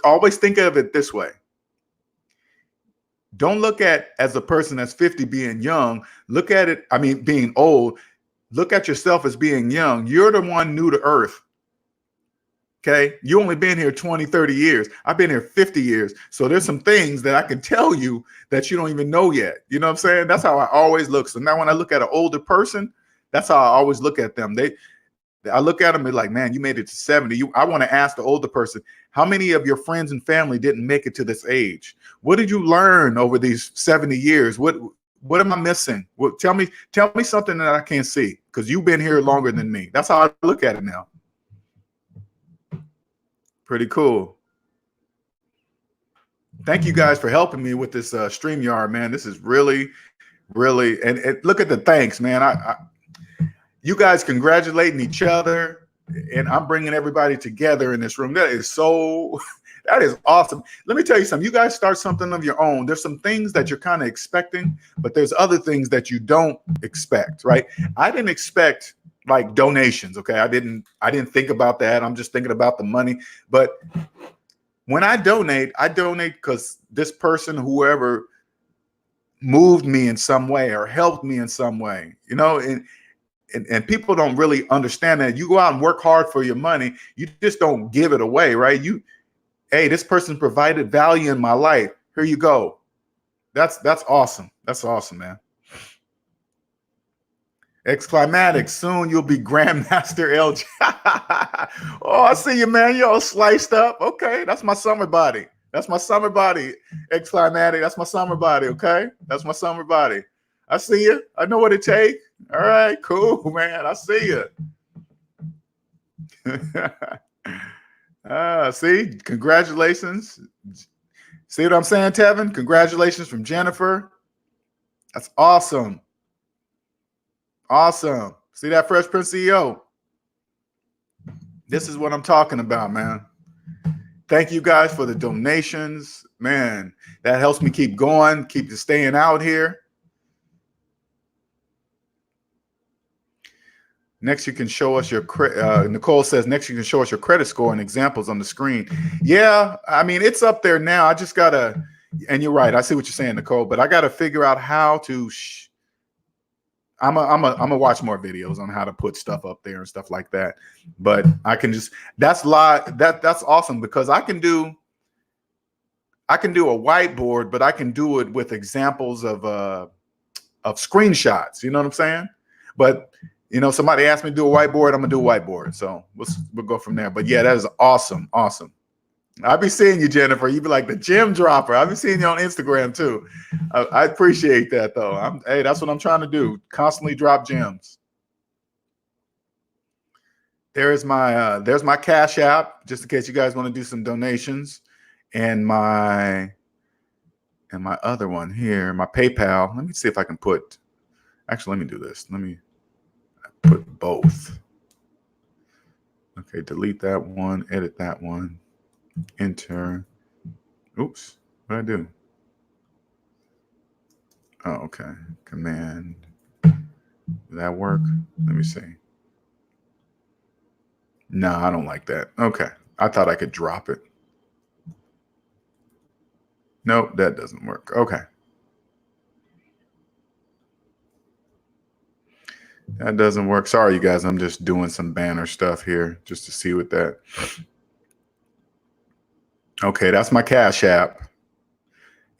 Always think of it this way. Don't look at as a person that's 50 being young. Look at it, I mean, being old. Look at yourself as being young. You're the one new to earth. Okay. You only been here 20, 30 years. I've been here 50 years. So there's some things that I can tell you that you don't even know yet. You know what I'm saying? That's how I always look. So now when I look at an older person, that's how I always look at them. I look at them and like, man, you made it to 70. I want to ask the older person, how many of your friends and family didn't make it to this age? What did you learn over these 70 years? What am I missing? Well, tell me something that I can't see, because you've been here longer than me. That's how I look at it now. Pretty cool. Thank you guys for helping me with this StreamYard, man. This is really, really, and look at the thanks, man. You guys congratulating each other, and I'm bringing everybody together in this room. That is awesome. Let me tell you something. You guys start something of your own. There's some things that you're kind of expecting, but there's other things that you don't expect, right? I didn't expect like donations. Okay. I didn't think about that. I'm just thinking about the money. But when I donate because this person, whoever, moved me in some way or helped me in some way, you know, and people don't really understand that. You go out and work hard for your money. You just don't give it away, right? Hey, this person provided value in my life. Here you go. That's awesome. That's awesome, man. Exclamatic, soon you'll be Grandmaster LJ. Oh, I see you, man. You're all sliced up. Okay, that's my summer body. That's my summer body. Exclamatic, that's my summer body, okay? That's my summer body. I see you. I know what it takes. All right, cool, man. I see you. See, congratulations. See what I'm saying, Tevin? Congratulations from Jennifer. That's awesome. Awesome. See that, Fresh Prince CEO? This is what I'm talking about, man. Thank you guys for the donations. Man, that helps me keep going, keep staying out here. Next, you can show us your Nicole says, next you can show us your credit score and examples on the screen. Yeah, I mean, it's up there now. I just gotta, and you're right. I see what you're saying, Nicole, but I gotta figure out how to. I'm gonna watch more videos on how to put stuff up there and stuff like that. But I can just that's awesome, because I can do a whiteboard, but I can do it with examples of screenshots. You know what I'm saying? But you know, somebody asked me to do a whiteboard, I'm gonna do a whiteboard. So we'll go from there. But yeah, that is awesome. Awesome. I'll be seeing you, Jennifer. You be like the gem dropper. I'll be seeing you on Instagram too. I appreciate that though. Hey, that's what I'm trying to do. Constantly drop gems. There's my Cash App, just in case you guys want to do some donations, and my other one here, my PayPal. Let me see if I can put. Actually, let me do this. Let me put both. Okay, delete that one, edit that one, enter. Oops, what did I do? Oh, okay. Command. Did that work? Let me see. No, I don't like that. Okay. I thought I could drop it. Nope, that doesn't work. Okay. That doesn't work. Sorry, you guys. I'm just doing some banner stuff here just to see what that. Okay, that's my Cash App.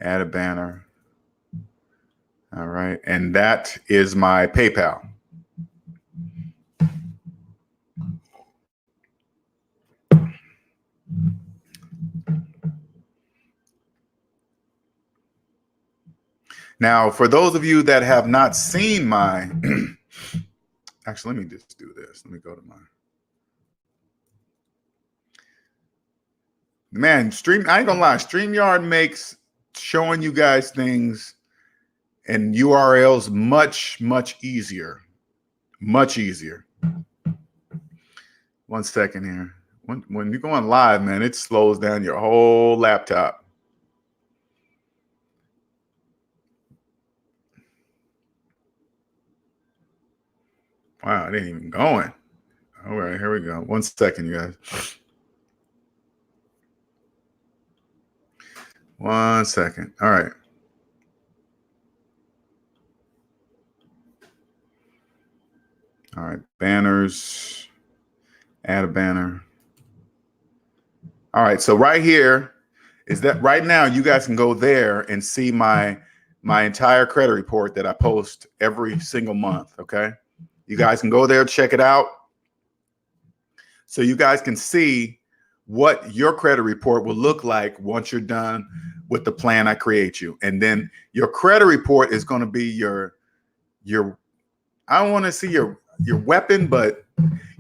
Add a banner. All right. And that is my PayPal. Now, for those of you that have not seen my, actually, let me just do this. Let me go to my, man, I ain't gonna lie, StreamYard makes showing you guys things and URLs much easier. Much easier. 1 second here. When you're going live, man, it slows down your whole laptop. Wow, it ain't even going. All right, here we go. 1 second, you guys. 1 second. All right. All right, banners. Add a banner. All right, so right here is that right now you guys can go there and see my entire credit report that I post every single month, okay? You guys can go there, check it out. So you guys can see what your credit report will look like once you're done with the plan I create you. And then your credit report is going to be your I don't want to see your weapon, but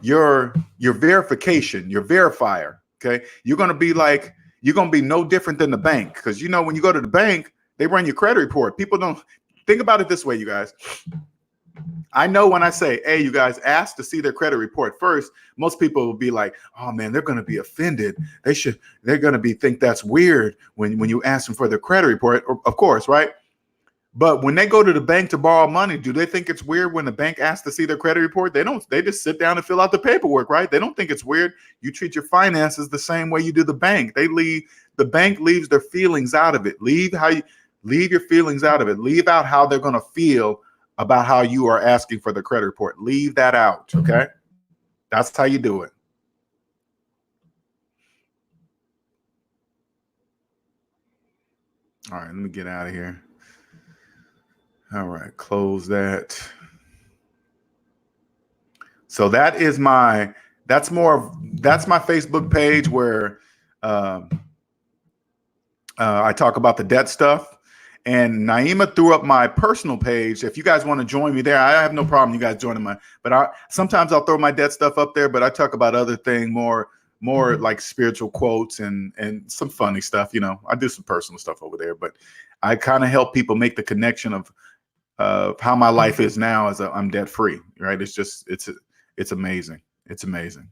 your verification, your verifier. Okay. You're going to be no different than the bank. Because, you know, when you go to the bank, they run your credit report. People don't think about it this way, you guys. I know when I say, hey, you guys ask to see their credit report first, most people will be like, oh man, they're going to be offended. They're going to think that's weird when you ask them for their credit report, of course, right? But when they go to the bank to borrow money, do they think it's weird when the bank asks to see their credit report? They don't. They just sit down and fill out the paperwork, right? They don't think it's weird. You treat your finances the same way you do the bank. The bank leaves their feelings out of it. Leave your feelings out of it. Leave out how they're going to feel about how you are asking for the credit report. Leave that out, okay? That's how you do it. All right, let me get out of here. All right, close that. So that's my Facebook page where I talk about the debt stuff. And Naima threw up my personal page. If you guys want to join me there, I have no problem you guys joining sometimes I'll throw my debt stuff up there, but I talk about other things, more like spiritual quotes and some funny stuff. You know, I do some personal stuff over there, but I kind of help people make the connection of how my life is now as I'm debt free, right? It's amazing. It's amazing.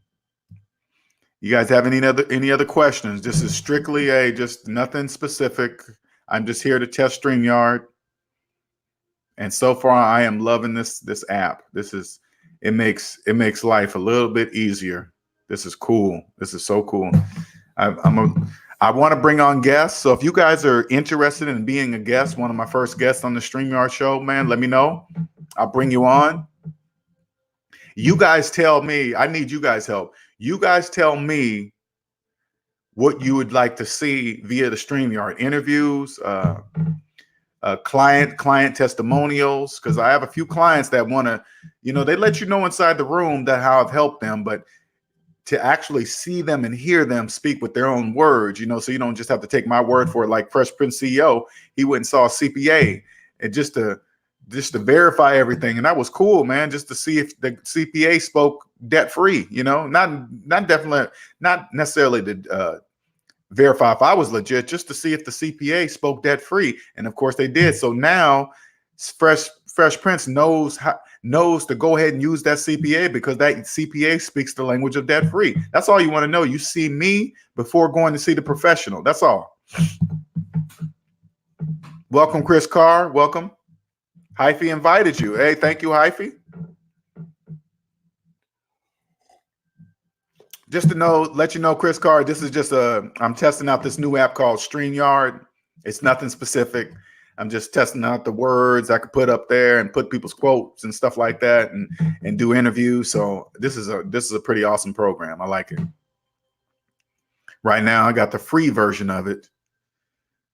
You guys have any other questions? This is strictly just nothing specific. I'm just here to test StreamYard. And so far I am loving this app. It makes life a little bit easier. This is cool. This is so cool. I want to bring on guests. So if you guys are interested in being a guest, one of my first guests on the StreamYard show, man, let me know. I'll bring you on. You guys tell me, I need you guys' help. You guys tell me what you would like to see via the StreamYard interviews, client testimonials, because I have a few clients that want to, they let you know inside the room that how I've helped them, but to actually see them and hear them speak with their own words, so you don't just have to take my word for it. Like Fresh Prince CEO, he went and saw a CPA and just to verify everything. And that was cool, man, just to see if the CPA spoke debt free, not necessarily to verify if I was legit, just to see if the CPA spoke debt free. And of course they did. So now Fresh Prince knows to go ahead and use that CPA, because that CPA speaks the language of debt free. That's all you want to know. You see me before going to see the professional. That's all. Welcome, Chris Carr. Welcome. Hyphy invited you. Hey, thank you, Hyphy. Just to let you know, Chris Carr, this is just I'm testing out this new app called Streamyard. It's nothing specific. I'm just testing out the words I could put up there and put people's quotes and stuff like that and do interviews. So this is a pretty awesome program. I like it. Right now, I got the free version of it,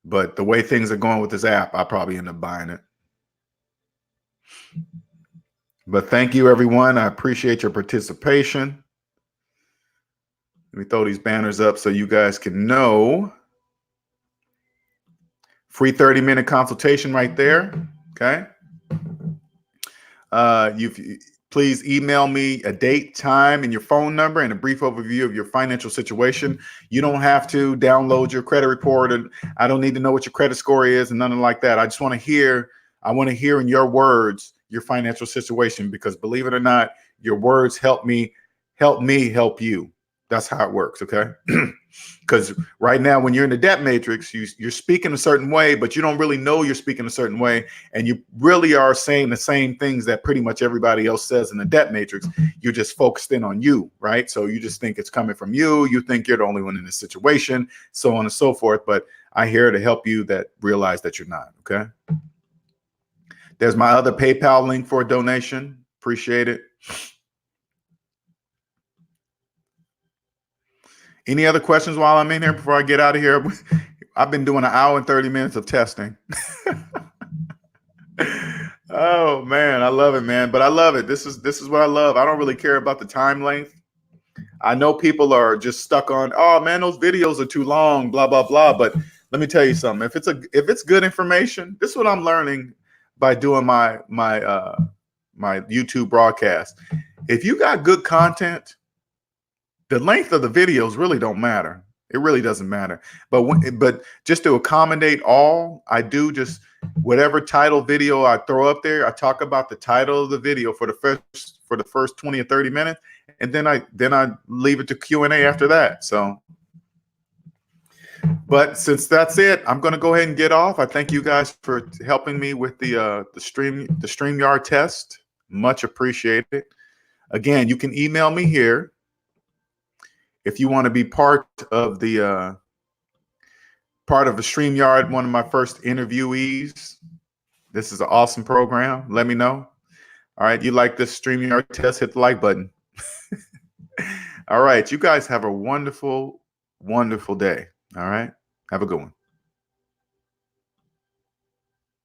but the way things are going with this app, I'll probably end up buying it. But thank you, everyone. I appreciate your participation. Let me throw these banners up so you guys can know. Free 30-minute consultation right there. Okay. Please email me a date, time, and your phone number and a brief overview of your financial situation. You don't have to download your credit report, and I don't need to know what your credit score is and nothing like that. I I want to hear in your words your financial situation, because believe it or not, your words help me help you. That's how it works, okay? Because right now, when you're in the debt matrix, you're speaking a certain way, but you don't really know you're speaking a certain way, and you really are saying the same things that pretty much everybody else says in the debt matrix. You're just focused in on you, right? So you just think it's coming from you. You think you're the only one in this situation, so on and so forth. But I'm here to help you that realize that you're not, okay? There's my other PayPal link for a donation. Appreciate it. Any other questions while I'm in here before I get out of here? I've been doing 1 hour and 30 minutes of testing. Oh man, I love it, man. But I love it. This is what I love. I don't really care about the time length. I know people are just stuck on, oh man, those videos are too long, blah, blah, blah. But let me tell you something. If it's good information, this is what I'm learning by doing my YouTube broadcast. If you got good content, the length of the videos really don't matter. It really doesn't matter. But just to accommodate all, I do just whatever title video I throw up there, I talk about the title of the video for the first 20 or 30 minutes, and then I leave it to Q&A after that. So, but since that's it, I'm going to go ahead and get off. I thank you guys for helping me with the Streamyard test. Much appreciated. Again, you can email me here if you want to be part of the Streamyard, one of my first interviewees. This is an awesome program. Let me know. All right, you like this Streamyard test, hit the like button. All right, you guys have a wonderful, wonderful day. All right, have a good one.